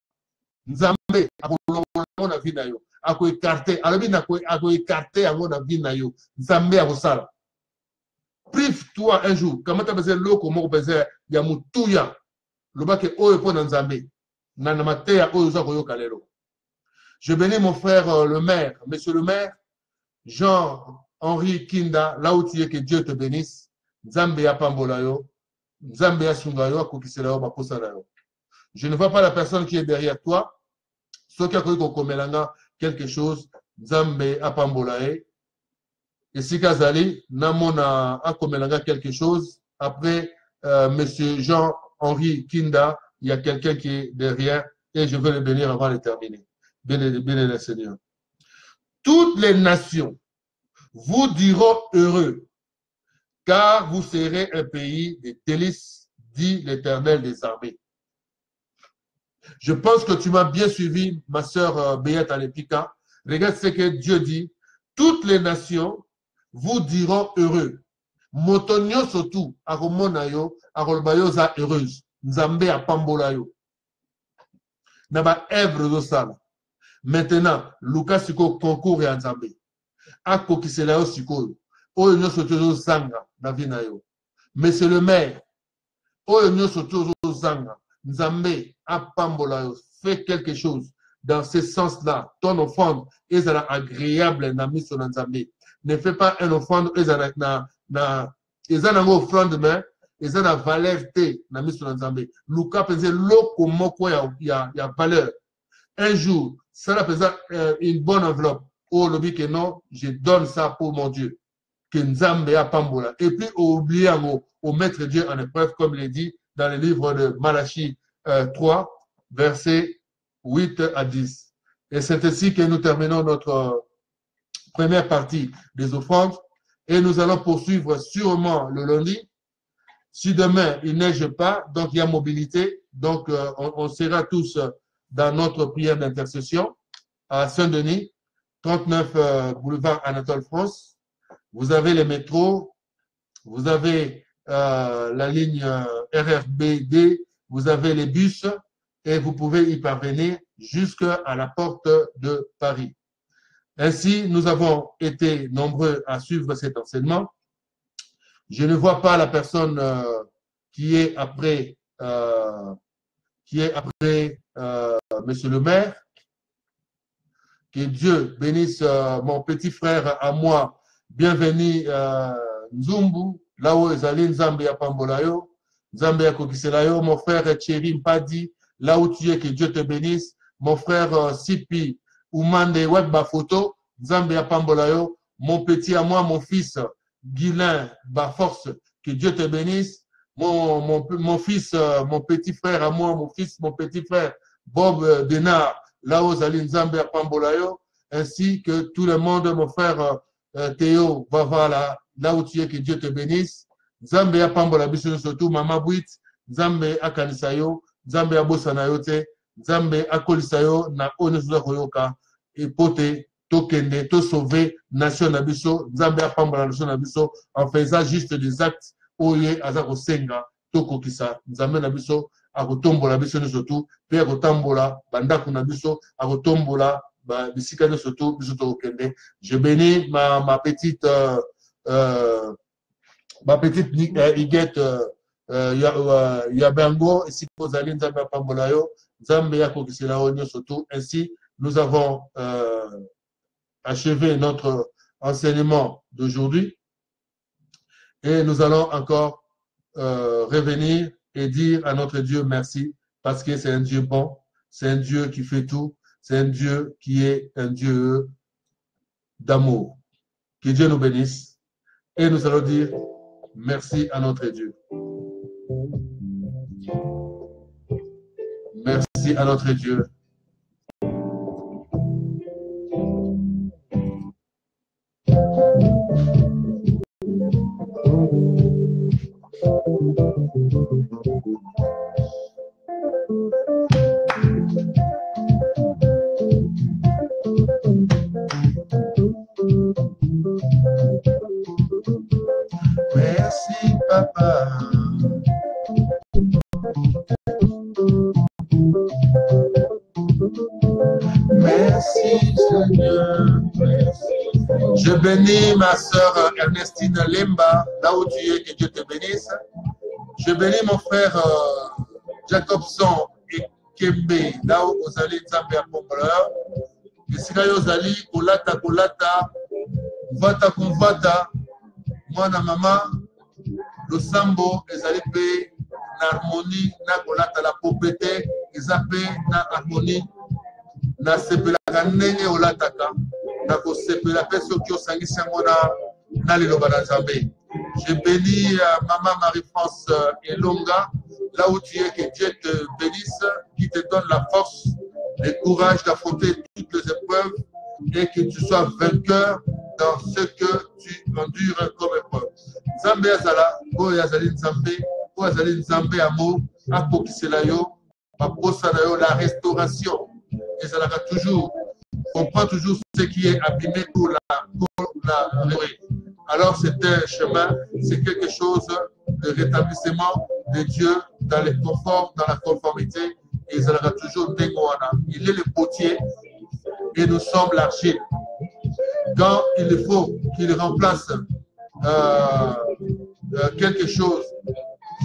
nzambe akolongola yango na vi na yo akoekarte alobi akoekarte yango na vi na yo nzambe akosala prive toi un jour kamata beze eloko moko beze ya motuya lobake oyo mpo na nzambe na mateya oyo oza koyoka lelo. Je bénis mon frère le maire, monsieur le maire Jean-Henri Kinda, là où tu es, que Dieu te bénisse. Nzambe ya pambola yo, Nzambe ya sunga yo, akokisela yo, bakosala yo. Je ne vois pas la personne qui est derrière toi. Ceux qui a connu komelanga quelque chose, Nzambe ya pambola ye. Et si Kazali, namona akomelanga quelque chose. Après, monsieur Jean-Henri Kinda, il y a quelqu'un qui est derrière et je veux le bénir avant de terminer. Bien le Seigneur. Toutes les nations vous diront heureux, car vous serez un pays de délices, dit l'Éternel des armées. Je pense que tu m'as bien suivi, ma sœur Beata Lempika. Regarde ce que Dieu dit. Toutes les nations vous diront heureux. Motonio surtout, aromonayo, arolbayo za heureuse. Nzambe apambolayo. Naba evre do sala. Maintenant, Lucas siko concours ya Nzambe. Ako kisela yo sikoyo. Oyo nyoso tozo zanga na vie na yo. Monsieur le maire, oyo nyoso tozo zanga. Nzambe apambola yo. Fais quelque chose. dans ce sens-là. Ton offrande est agréable dans mission Nzambe. Ne fais pas une offrande est offrande mais ils ont la valeur T dans mission Nzambe. Luka pensait loko moko ya valeur. Un jour, ça représente une bonne enveloppe. Oh, le que non, je donne ça pour mon Dieu. Que Nzambe a pambola. Et puis, oublier au maître Dieu en épreuve, comme il est dit dans le livre de Malachie 3, versets 8 à 10. Et c'est ainsi que nous terminons notre première partie des offrandes. Et nous allons poursuivre sûrement le lundi. Si demain, il neige pas, donc il y a mobilité. Donc, on sera tous dans notre prière d'intercession à Saint-Denis, 39 boulevard Anatole France. Vous avez les métros, vous avez la ligne RRBD, vous avez les bus et vous pouvez y parvenir jusqu'à la porte de Paris. Ainsi, nous avons été nombreux à suivre cet enseignement. Je ne vois pas la personne qui est après Monsieur le maire. Que Dieu bénisse mon petit frère à moi. Bienvenue Nzumbu, là où Ezali Nzambe ya Pambolayo, Nzambe ya Kokiselayo, mon frère Thierry Mpadi, là où tu es, que Dieu te bénisse. Mon frère Sipi Oumande Webba Photo, Nzambe ya Pambolayo, mon petit à moi, mon fils Guilain Baforce, que Dieu te bénisse. Mon fils, mon petit frère à moi, mon petit frère Bob Denard, là où Zali Nzambe à Pambolayo, ainsi que tout le monde, mon frère Théo Vavala, là où tu es, que Dieu te bénisse. Nzambe à Pambola biso surtout, Mama Buit, Nzambe à Kanisayo, Nzambe à Bosanayote, Nzambe à Kolisayo, na Onesuza Koyoka, et Pote, Tokende, to sauver, nation Nabiso, Nzambe à Pambola, nation Nabiso, en faisant juste des actes, Oye, Azako Senga, Toko Kisa, Nzambe Nabiso, akotombola biso surtout pe akotambola bandako na biso akotombola bisika surtout biso tokende. Je bénis ma petite Iguette Yabango et si vous allez Nzambe apambola yo Nzambe yakokisela onyo surtout. Ainsi nous avons achevé notre enseignement d'aujourd'hui et nous allons encore revenir et dire à notre Dieu merci parce que c'est un Dieu bon, c'est un Dieu qui fait tout, c'est un Dieu qui est un Dieu d'amour. Que Dieu nous bénisse et nous allons dire merci à notre Dieu. Merci à notre Dieu. Merci papa. Merci Seigneur. Je bénis ma sœur Ernestine Lemba, là où tu es, que Dieu te bénisse. Je bénis mon frère Jacobson et Kembe, là où vous allez Nzambe à Pomboleur. Et si là vous allez, Kolata, Vata Konvata, moi na maman, le Sambo, les allez payer l'harmonie, na Kolata la popété, les appels na harmonie, na sepela kanene olataka, na ko sepela peso qui osangisa mona na liloba na Nzambe. Je bénis maman Marie-France Elonga, là où tu es, que Dieu te bénisse, qui te donne la force, le courage d'affronter toutes les épreuves et que tu sois vainqueur dans ce que tu endures comme épreuve. Nzambe azala, ko yazali Nzambe, ko yazali Nzambe amour, akokisela yo, baposa na yo, la restauration. Et ça va toujours, on prend toujours ce qui est abîmé pour la réparer. Alors c'est un chemin, c'est quelque chose de rétablissement de Dieu dans le confort, dans la conformité. Et ça va toujours dégoana. Il est le potier et nous sommes l'argile. Quand il faut qu'il remplace quelque chose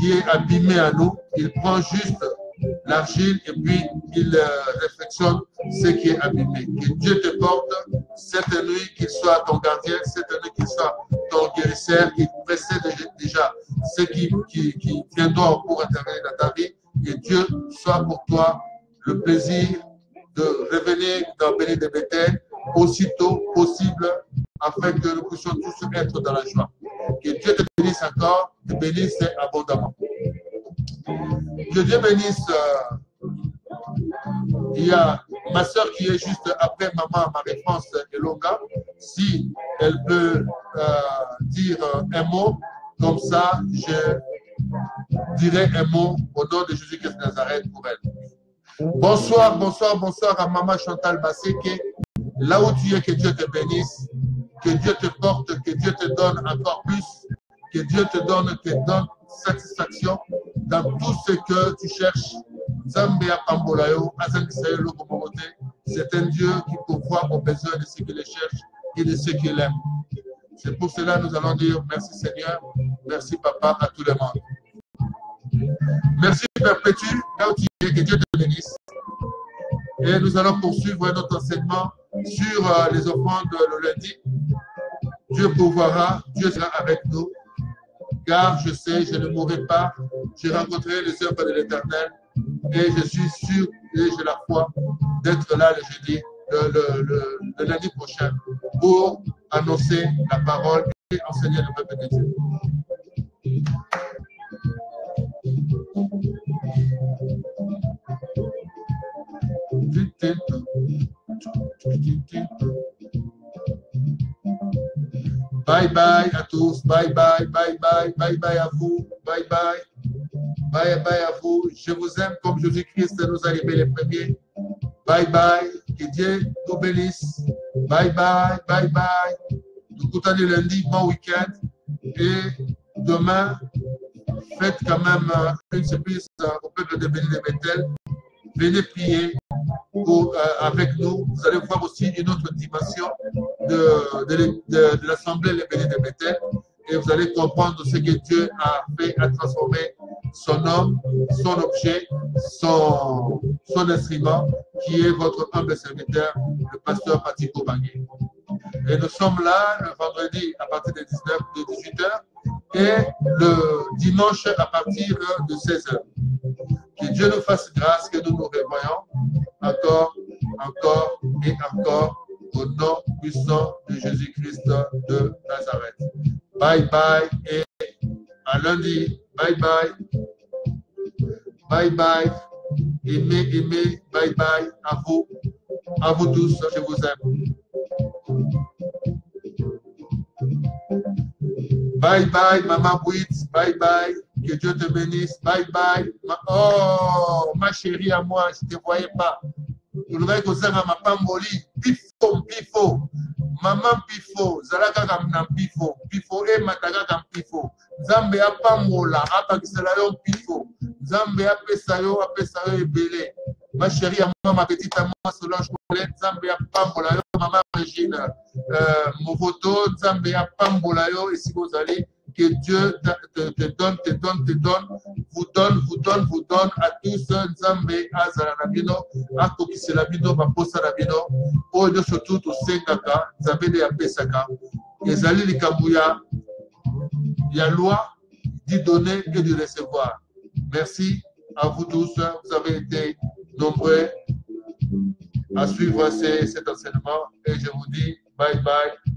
qui est abîmé à nous, il prend juste l'argile et puis il réflexionne ce qui est abîmé. Que Dieu te porte cette nuit, qu'il soit ton gardien, cette nuit, qu'il soit ton guérisseur, qu'il précède déjà ce qui viendra pour intervenir dans ta vie. Que Dieu soit pour toi le plaisir de revenir dans Béni de Bethel aussitôt possible, afin que nous puissions tous être dans la joie. Que Dieu te bénisse encore, te bénisse abondamment. Que Dieu bénisse. Il y a ma soeur qui est juste après maman, Marie-France Elonga. Si elle peut dire un mot, comme ça, je dirai un mot au nom de Jésus-Christ de Nazareth pour elle. Bonsoir, bonsoir, bonsoir à maman Chantal Basseke. Là où tu es, que Dieu te bénisse, que Dieu te porte, que Dieu te donne encore plus, que Dieu te donne satisfaction dans tout ce que tu cherches. C'est un Dieu qui pourvoit aux besoins de ceux qui le cherchent et de ceux qui l'aiment. C'est pour cela que nous allons dire merci Seigneur, merci Papa à tout le monde. Merci Perpétue, là où tu es, que Dieu te bénisse. Et nous allons poursuivre notre enseignement sur les offrandes le lundi. Dieu pourvoira, Dieu sera avec nous, car je sais, je ne mourrai pas, j'ai rencontré les œuvres de l'Éternel et je suis sûr et j'ai la foi d'être là le jeudi, le lundi prochain pour annoncer la parole et enseigner le peuple de Dieu. Bye bye à tous, bye bye, bye bye, bye bye à vous, bye bye, bye bye à vous. Je vous aime comme Jésus-Christ nous a aimés les premiers. Bye bye, que Dieu nous bénisse. Bye bye, bye bye. Nous coutons lundi, bon week-end. Et demain, faites quand même une surprise au peuple de Béni de Bethel. Venez prier avec nous. Vous allez voir aussi une autre dimension de l'Assemblée Les Bénis de Bethel. Et vous allez comprendre ce que Dieu a fait à transformer son homme, son objet, son instrument, qui est votre humble serviteur, le pasteur Patiko Bangui. Et nous sommes là le vendredi à partir de 18h et le dimanche à partir de 16h. Que Dieu nous fasse grâce, que nous nous revoyons encore, encore et encore au nom puissant de Jésus-Christ de Nazareth. Bye bye et à lundi. Bye bye. Bye bye. Aimez, aimez. Bye bye à vous. À vous tous, je vous aime. Bye bye, Maman Bouitz. Bye bye. Que Dieu te bénisse. Bye bye. Oh, ma chérie à moi, je ne te voyais pas. Je voudrais que ça m'a pamboli. Pifo, pifo. Maman pifo. Zalaka kamna pifo. Pifo et mataga kam pifo. Zambe a pambola. Apakisela yo pifo. Zambe a pesayo ebele. Ma chérie à moi, ma petite à moi, Solange Colette. Zambe a pambola yo. Maman Régine. Movoto. Zambe a pambola yo. Et si vous allez, que Dieu te donne, vous donne à tous, Nzambe, Azaranabino, Akokiselabino, Maposalabino, Oyo surtout au Sengaka, Nzambe de Apesaka, Ezali Likabouya, il y a loi d'y donner et de recevoir. Merci à vous tous, vous avez été nombreux à suivre cet enseignement et je vous dis bye bye.